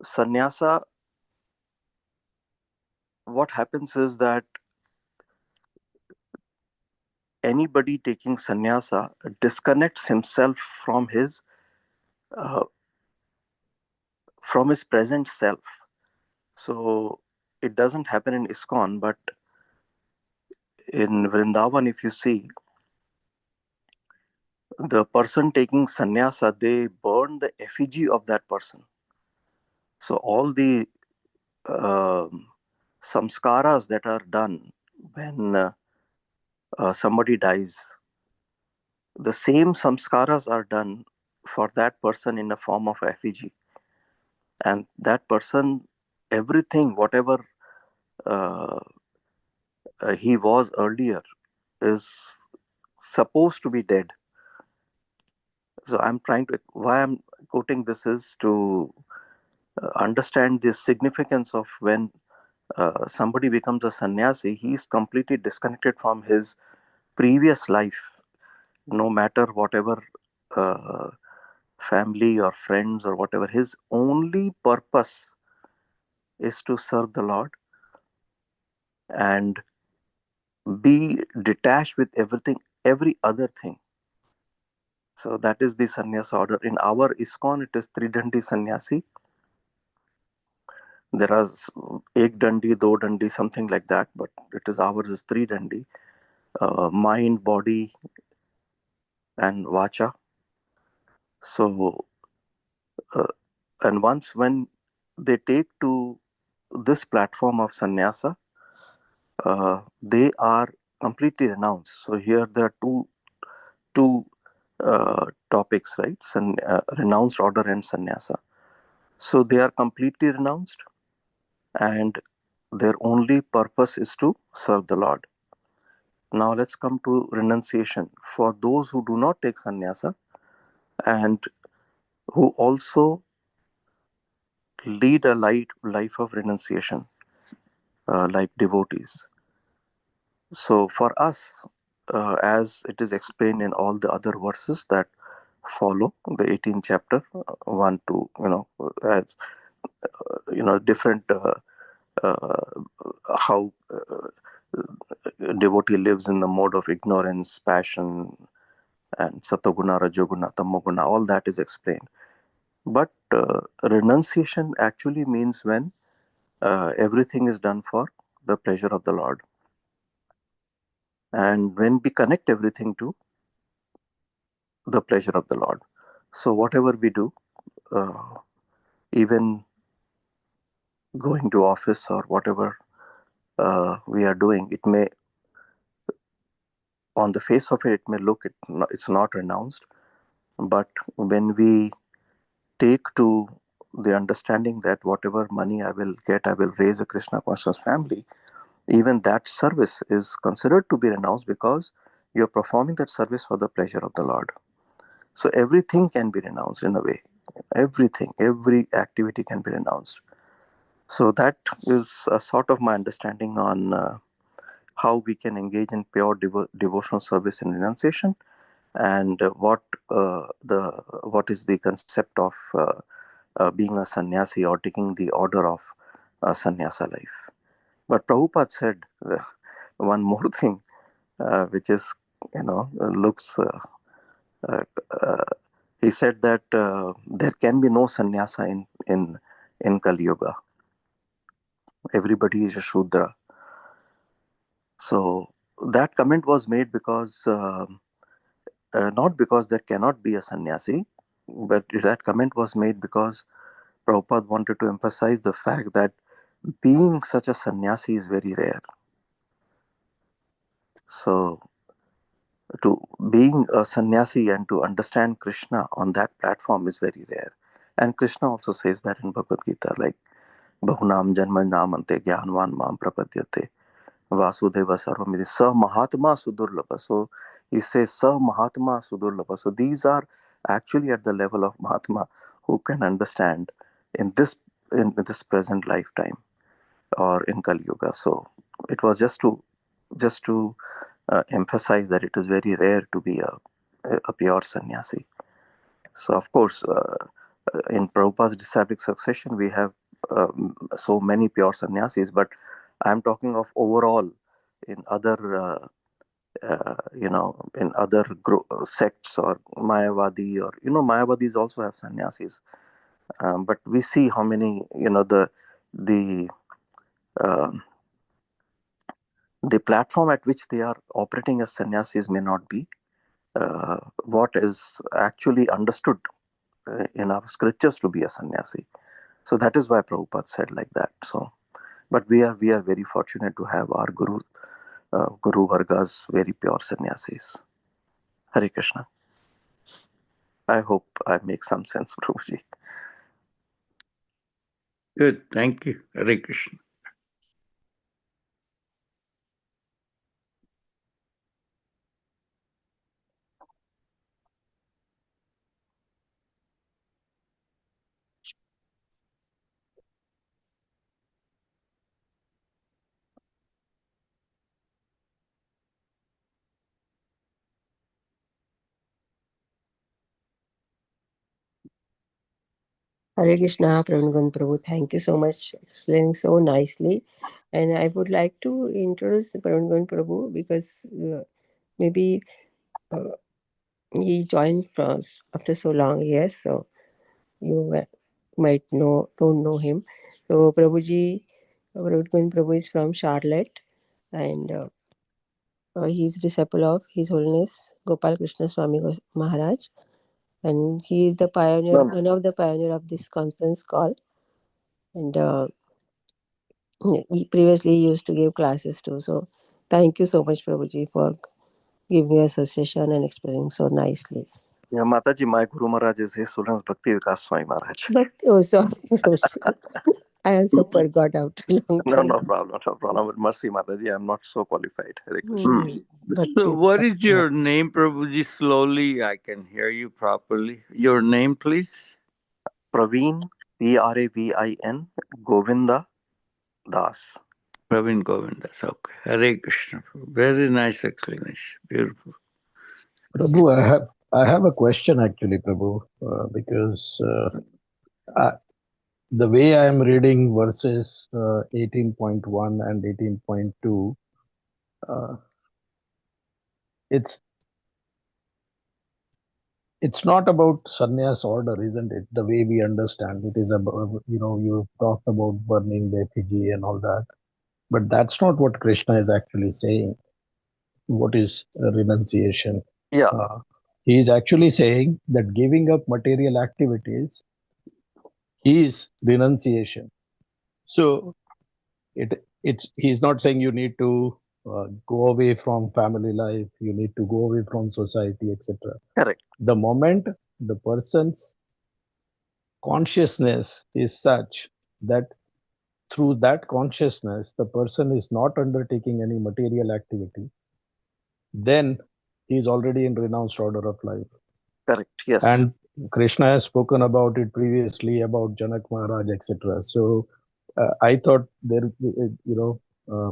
Sannyasa, what happens is that anybody taking sannyasa disconnects himself uh, from his present self. So it doesn't happen in ISKCON, but in Vrindavan, if you see, the person taking sannyasa, they burn the effigy of that person. So all the samskaras that are done when somebody dies, the same samskaras are done for that person in the form of effigy. And that person, everything, whatever he was earlier, is supposed to be dead. So why I'm quoting this is to understand the significance of when somebody becomes a sannyasi, he is completely disconnected from his previous life, no matter whatever family or friends or whatever. His only purpose is to serve the Lord and be detached with every other thing. So that is the sannyasa order. In our ISKCON, it is three-dandi sannyasi. There are ek dandi, do dandi, something like that, but it is ours is three-dandi. Mind, body, and vacha. So, and once when they take to this platform of sannyasa, they are completely renounced. So here there are two topics, right? Renounced order and sannyasa. So they are completely renounced, and their only purpose is to serve the Lord. Now let's come to renunciation. For those who do not take sannyasa and who also lead a life of renunciation, like devotees. So for us, as it is explained in all the other verses that follow the 18th chapter, 1 to, as different uh, how devotee lives in the mode of ignorance, passion, and satoguna, rajoguna, tamoguna, all that is explained. But renunciation actually means when everything is done for the pleasure of the Lord. And when we connect everything to the pleasure of the Lord. So whatever we do, even going to office or whatever we are doing, it may, on the face of it may look it's not renounced. But when we take to the understanding that whatever money I will get, I will raise a Krishna conscious family, even that service is considered to be renounced because you're performing that service for the pleasure of the Lord. So everything can be renounced in a way. Everything, every activity can be renounced. So that is a sort of my understanding on how we can engage in pure devotional service in renunciation, and what is the concept of being a sannyasi or taking the order of sannyasa life. But Prabhupada said one more thing, which is, looks. He said that there can be no sannyasa in Kali Yuga. Everybody is a Shudra. So that comment was made because not because there cannot be a sannyasi, but that comment was made because Prabhupada wanted to emphasize the fact that being such a sannyasi is very rare. So to being a sannyasi and to understand Krishna on that platform is very rare. And Krishna also says that in Bhagavad Gita, like Bahunam Janma Namante Gyanvan Mam Prapadyate Vasudeva Sarvamiti Sa Mahatma Sudurlabha. So he says Sa Mahatma Sudurlabha. So these are actually at the level of Mahatma who can understand in this present lifetime or in Kali Yuga. So it was just to emphasize that it is very rare to be a pure sannyasi. So of course, in Prabhupada's disciplic succession, we have so many pure sannyasis, but I'm talking of overall in other, in other sects or Mayavadi, or, Mayavadis also have sannyasis. But we see how many, the um the platform at which they are operating as sannyasis may not be what is actually understood in our scriptures to be a sannyasi. So that is why Prabhupada said like that. So, but we are very fortunate to have our Guru Vargas very pure sannyasis. Hare Krishna. I hope I make some sense, Prabhuji. Good, thank you. Hare Krishna. Hare Krishna, Pravangan Prabhu. Thank you so much, explaining so nicely. And I would like to introduce Pravangan Prabhu because maybe he joined from after so long years, so you might don't know him. So Prabhuji, Pravangan Prabhu is from Charlotte, and he is disciple of His Holiness Gopal Krishna Swami Maharaj, and he is the pioneer, one of the pioneer of this conference call. And He previously used to give classes too. So thank you so much, Prabhuji, for giving us a session and explaining so nicely. Yeah, Mataji, my Guru Maharaj is His Holiness Bhakti Vikas Swami Maharaj. But oh, sorry, I also forgot after a long No, time. no problem, no problem. With mercy, Mataji, I'm not so qualified. Hare Krishna. So, what is your name, Prabhuji? Slowly, I can hear you properly. Your name, please? Praveen, Pravin, Govinda Das. Praveen Govindas. Okay. Hare Krishna. Very nice explanation. Beautiful. Prabhu, I have a question actually, Prabhu, because the way I am reading verses 18.1 and 18.2, it's it's not about sannyas order, isn't it? The way we understand it is about, you talked about burning the effigy and all that, but that's not what Krishna is actually saying. What is renunciation? Yeah, He is actually saying that giving up material activities is renunciation. So it's he's not saying you need to go away from family life, you need to go away from society, etc. correct. The moment the person's consciousness is such that through that consciousness the person is not undertaking any material activity, then he is already in renounced order of life. Correct. Yes. And Krishna has spoken about it previously about Janak Maharaj, etc. So I thought there, uh,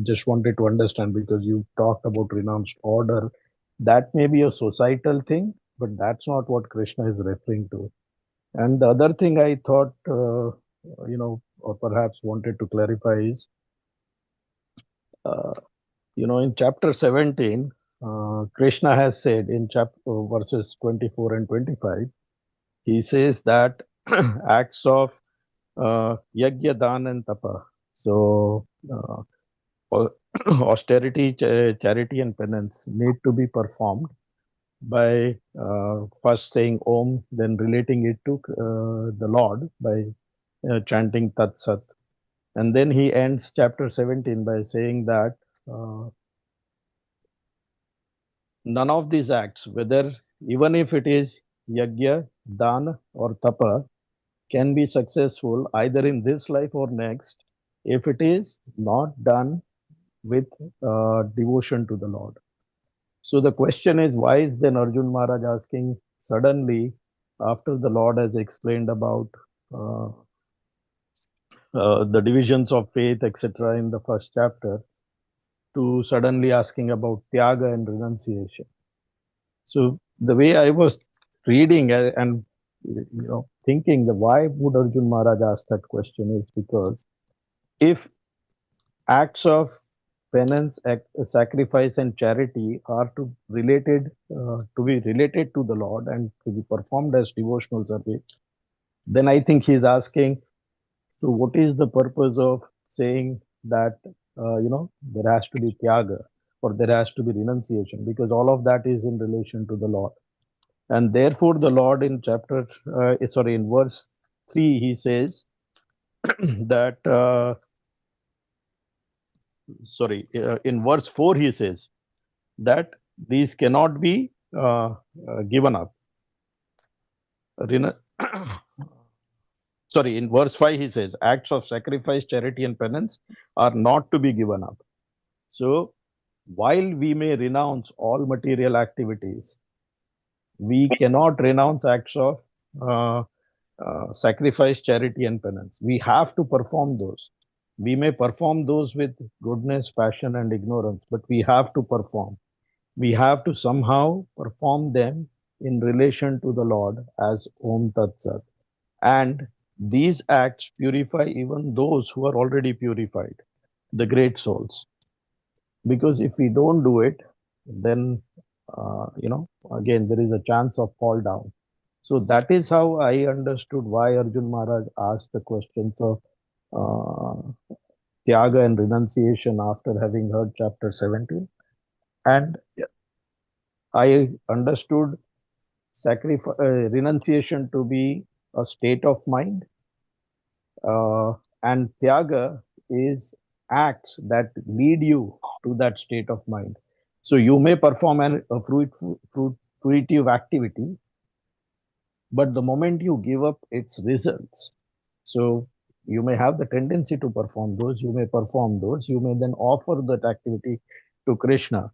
just wanted to understand because you talked about renounced order. That may be a societal thing, but that's not what Krishna is referring to. And the other thing I thought, or perhaps wanted to clarify is, uh, in chapter 17, Krishna has said in chapter verses 24 and 25, he says that acts of yajna, dan, and tapa. So, austerity, charity, and penance need to be performed by first saying Om, then relating it to the Lord by chanting Tat Sat. And then he ends chapter 17 by saying that uh, none of these acts, whether even if it is yajna, dana, or tapa, can be successful either in this life or next if it is not done with devotion to the Lord. So the question is, why is then Arjun Maharaj asking suddenly after the Lord has explained about uh, the divisions of faith, etc., in the first chapter, to suddenly asking about Tyaga and renunciation? So the way I was reading and thinking that why would Arjun Maharaj ask that question is because if acts of penance, sacrifice, and charity are to be related to the Lord and to be performed as devotional service, then I think he's asking, so what is the purpose of saying that there has to be tyaga or there has to be renunciation, because all of that is in relation to the Lord. And therefore the Lord in in verse 3 he says that in verse 4 he says that these cannot be given up. Renu- in verse 5 he says acts of sacrifice, charity, and penance are not to be given up. So while we may renounce all material activities, we cannot renounce acts of uh, sacrifice, charity, and penance. We have to perform those. We may perform those with goodness, passion, and ignorance, but we have to perform. We have to somehow perform them in relation to the Lord as Om Tat Sat. And these acts purify even those who are already purified, the great souls. Because if we don't do it, then, again, there is a chance of fall down. So that is how I understood why Arjun Maharaj asked the questions of Tyaga and renunciation after having heard chapter 17. And I understood renunciation to be a state of mind, and Tyaga is acts that lead you to that state of mind. So you may perform a fruitive activity, but the moment you give up its results, so you may have the tendency to perform those, you may perform those, you may then offer that activity to Krishna.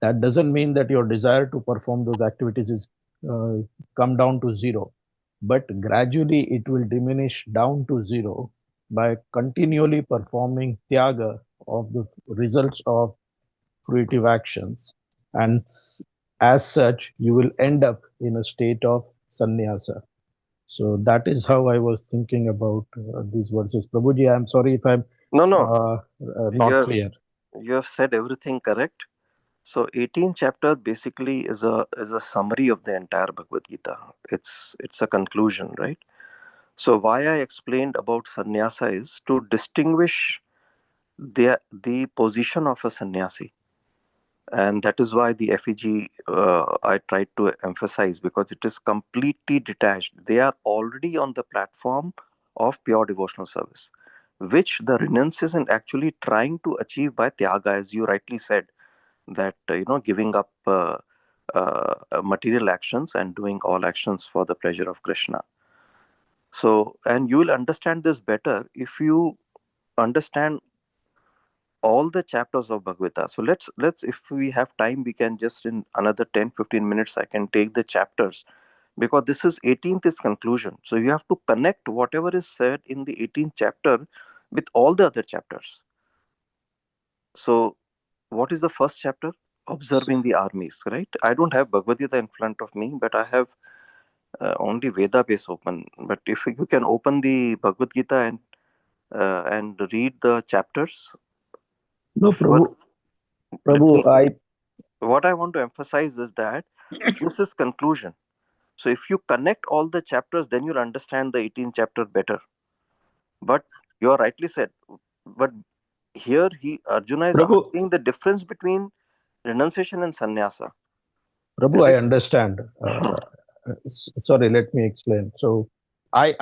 That doesn't mean that your desire to perform those activities is uh, come down to zero, but gradually it will diminish down to zero by continually performing tyaga of the results of fruitive actions, and as such you will end up in a state of sannyasa. So that is how I was thinking about these verses. Prabhuji, I'm sorry if I'm No, not clear. you have said everything correct. So 18th chapter basically is a summary of the entire Bhagavad Gita. It's a conclusion, right? So why I explained about sannyasa is to distinguish the position of a sannyasi, and that is why the FEG I tried to emphasize, because it is completely detached. They are already on the platform of pure devotional service, which the renunciation actually trying to achieve by tyaga, as you rightly said, that giving up material actions and doing all actions for the pleasure of Krishna. So, and you will understand this better if you understand all the chapters of Bhagavata. So let's if we have time, we can just in another 10-15 minutes I can take the chapters, because this is 18th is conclusion. So you have to connect whatever is said in the 18th chapter with all the other chapters. So what is the first chapter? Observing the armies, right? I don't have Bhagavad Gita in front of me, but I have only Veda base open. But if you can open the Bhagavad Gita and read the chapters. No, What Prabhu, what I want to emphasize is that this is conclusion. So if you connect all the chapters, then you'll understand the 18th chapter better. But you are rightly said. But here Arjuna is Prabhu, asking the difference between renunciation and sannyasa. Prabhu, I Right? understand. Sorry, let me explain. So, I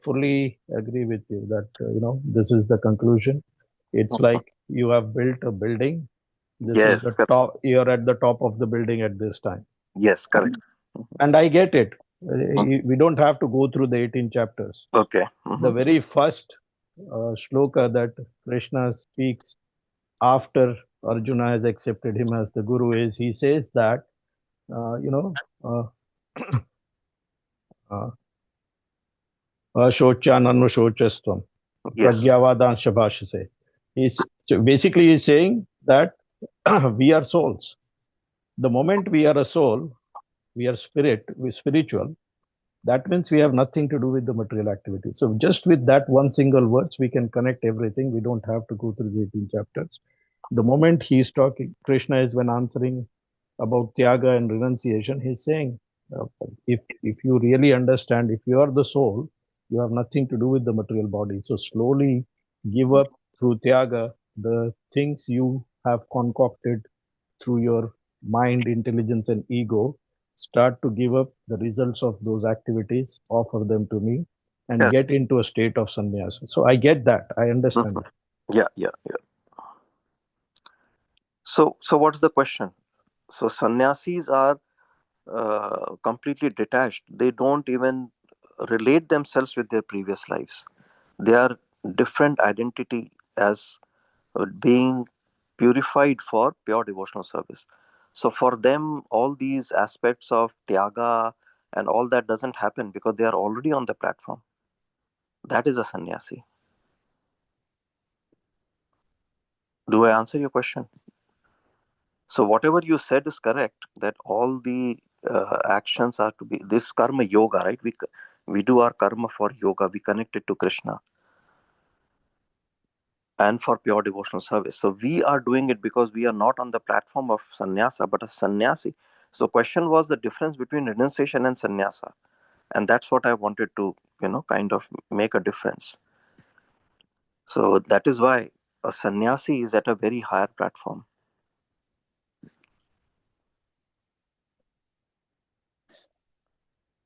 fully agree with you that this is the conclusion. It's like you have built a building. This is Yes, the correct. top. You're at the top of the building at this time, Yes, correct. and I get it. Mhm. We don't have to go through the 18 chapters. Okay. The very first shloka that Krishna speaks after Arjuna has accepted him as the guru is, he says that uh, you know. Uh, uh, Shochananushochastvam, Yes, Pragyavadansha Bhashase. So basically, he's saying that we are souls. The moment we are a soul, we are spirit, we spiritual. That means we have nothing to do with the material activity. So just with that one single words, we can connect everything. We don't have to go through the 18 chapters. The moment he is talking, Krishna is when answering about Tyaga and renunciation, he's saying, uh, if you really understand, if you are the soul, you have nothing to do with the material body. So slowly give up through Tyaga the things you have concocted through your mind, intelligence, and ego. Start to give up the results of those activities, offer them to me, and correct. get into a state of sannyasa. So I get that. I understand Mhm. that. Yeah. So what's the question? So sannyasis are completely detached. They don't even relate themselves with their previous lives. They are different identity as being purified for pure devotional service. So for them, all these aspects of tyaga and all that doesn't happen because they are already on the platform. That is a sannyasi. Do I answer your question? So whatever you said is correct, that all the actions are to be this karma yoga, right? We do our karma for yoga. We connect it to Krishna and for pure devotional service. So we are doing it because we are not on the platform of sannyasa, but a sannyasi. So question was the difference between renunciation and sannyasa, and that's what I wanted to kind of make a difference. So that is why a sannyasi is at a very higher platform.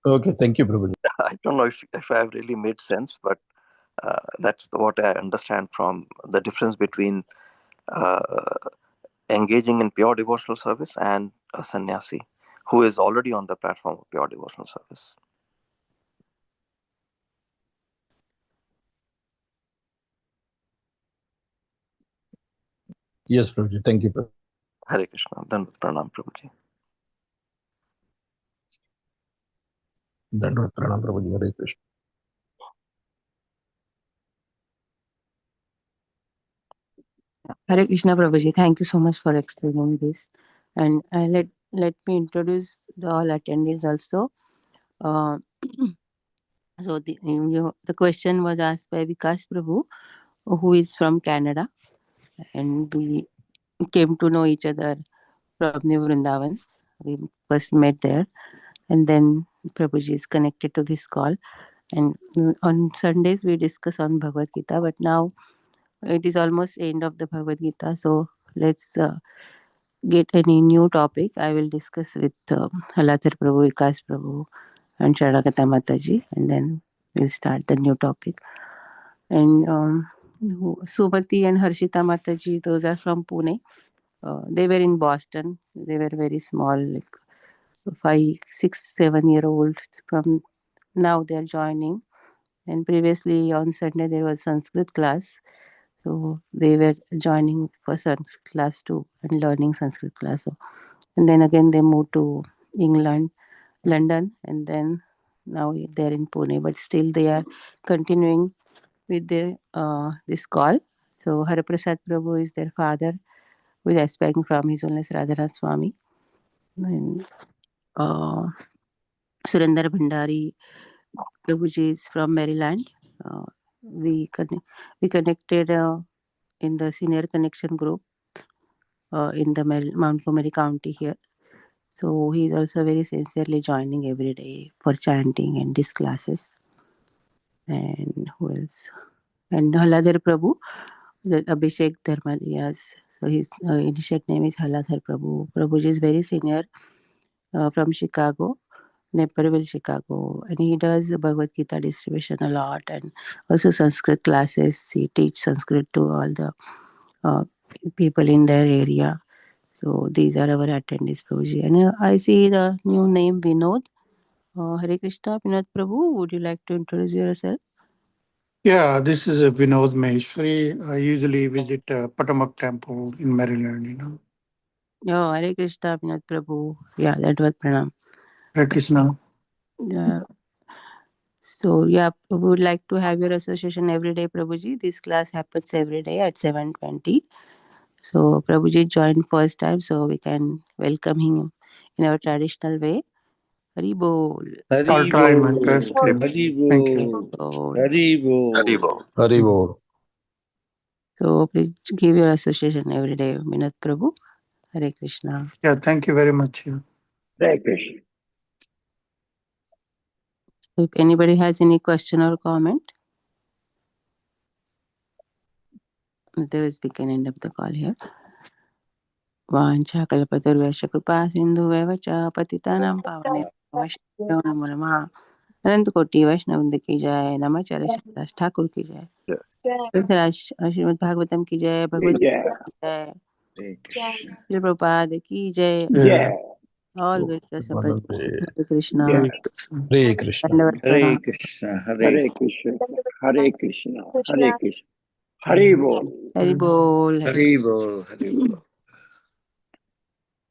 Okay, thank you, Prabhuji. I don't know if I have really made sense, but That's what I understand from the difference between engaging in pure devotional service and a sannyasi who is already on the platform of pure devotional service. Yes, Prabhuji. Thank you. Hare Krishna. Dandavat Pranam, Prabhuji. Dandavat Pranam, Prabhuji. Hare Krishna. Hare Krishna Prabhuji, thank you so much for explaining this. And let me introduce the all attendees also. Uh, so the question was asked by Vikas Prabhu, who is from Canada, and we came to know each other from New Vrindavan. We first met there, and then Prabhuji is connected to this call. And on Sundays we discuss on Bhagavad Gita, but now it is almost end of the Bhagavad Gita, so let's get any new topic. I will discuss with Halathar Prabhu, Vikas Prabhu, and Sharanagata Mataji, and then we'll start the new topic. And Sumati and Harshita Mataji, those are from Pune. They were in Boston. They were very small, like 5, 6, 7-year-old. From now they are joining. And previously on Sunday there was Sanskrit class. So they were joining for Sanskrit class too and learning Sanskrit class. So, and then again they moved to England, London, and then now they're in Pune. But still they are continuing with their this call. So Hariprasad Prabhu is their father, who is aspiring from His Holiness Radhanath Swami. And Surendra Bhandari Prabhuji is from Maryland. We connected in the senior connection group in the Montgomery County here. So he is also very sincerely joining every day for chanting and these classes. And who else? And Haladhar Prabhu, the Abhishek Dharmaliyas. So his initiate name is Haladhar Prabhu. Prabhuji is very senior from Chicago, Naperville, Chicago. And he does Bhagavad Gita distribution a lot and also Sanskrit classes. He teaches Sanskrit to all the people in their area. So these are our attendees, Prabhuji. And I see the new name Vinod. Hare Krishna, Vinod Prabhu. Would you like to introduce yourself? Yeah, this is Vinod Maheshwari. I usually visit Patamak Temple in Maryland, Oh, Hare Krishna, Vinod Prabhu. Yeah, that was Pranam. Hare Krishna. Yeah. So, yeah, we would like to have your association every day, Prabhuji. This class happens every day at 7:20. So, Prabhuji joined first time, so we can welcome him in our traditional way. Hari Bol. I'll try my best. Thank you. Bol. Haribol. So, please give your association every day, Vinod Prabhu. Hare Krishna. Yeah, thank you very much. Yeah. Hare Krishna. If anybody has any question or comment, otherwise we can end up the call here. वाञ्छाकल्पतरुश्च कृपा सिन्धुवेव च पतितानां पावनेभ्यो वैष्णवेभ्यो नमो नमः। अनंत कोटि वैष्णव की जय। नमाचार्य दास ठाकुर की जय। श्रीमद् भागवतम की जय। भगवत गीता की जय। श्री प्रभुपाद की जय। Yeah. All good Sampad. Hare Krishna. Hare Krishna. Hare Krishna. दंडवत Hare प्रणाम। Krishna. Hare Krishna, Hare Krishna, Hare Krishna, Hare Bol. Hari बोल। Hare Bol. Hare Bol.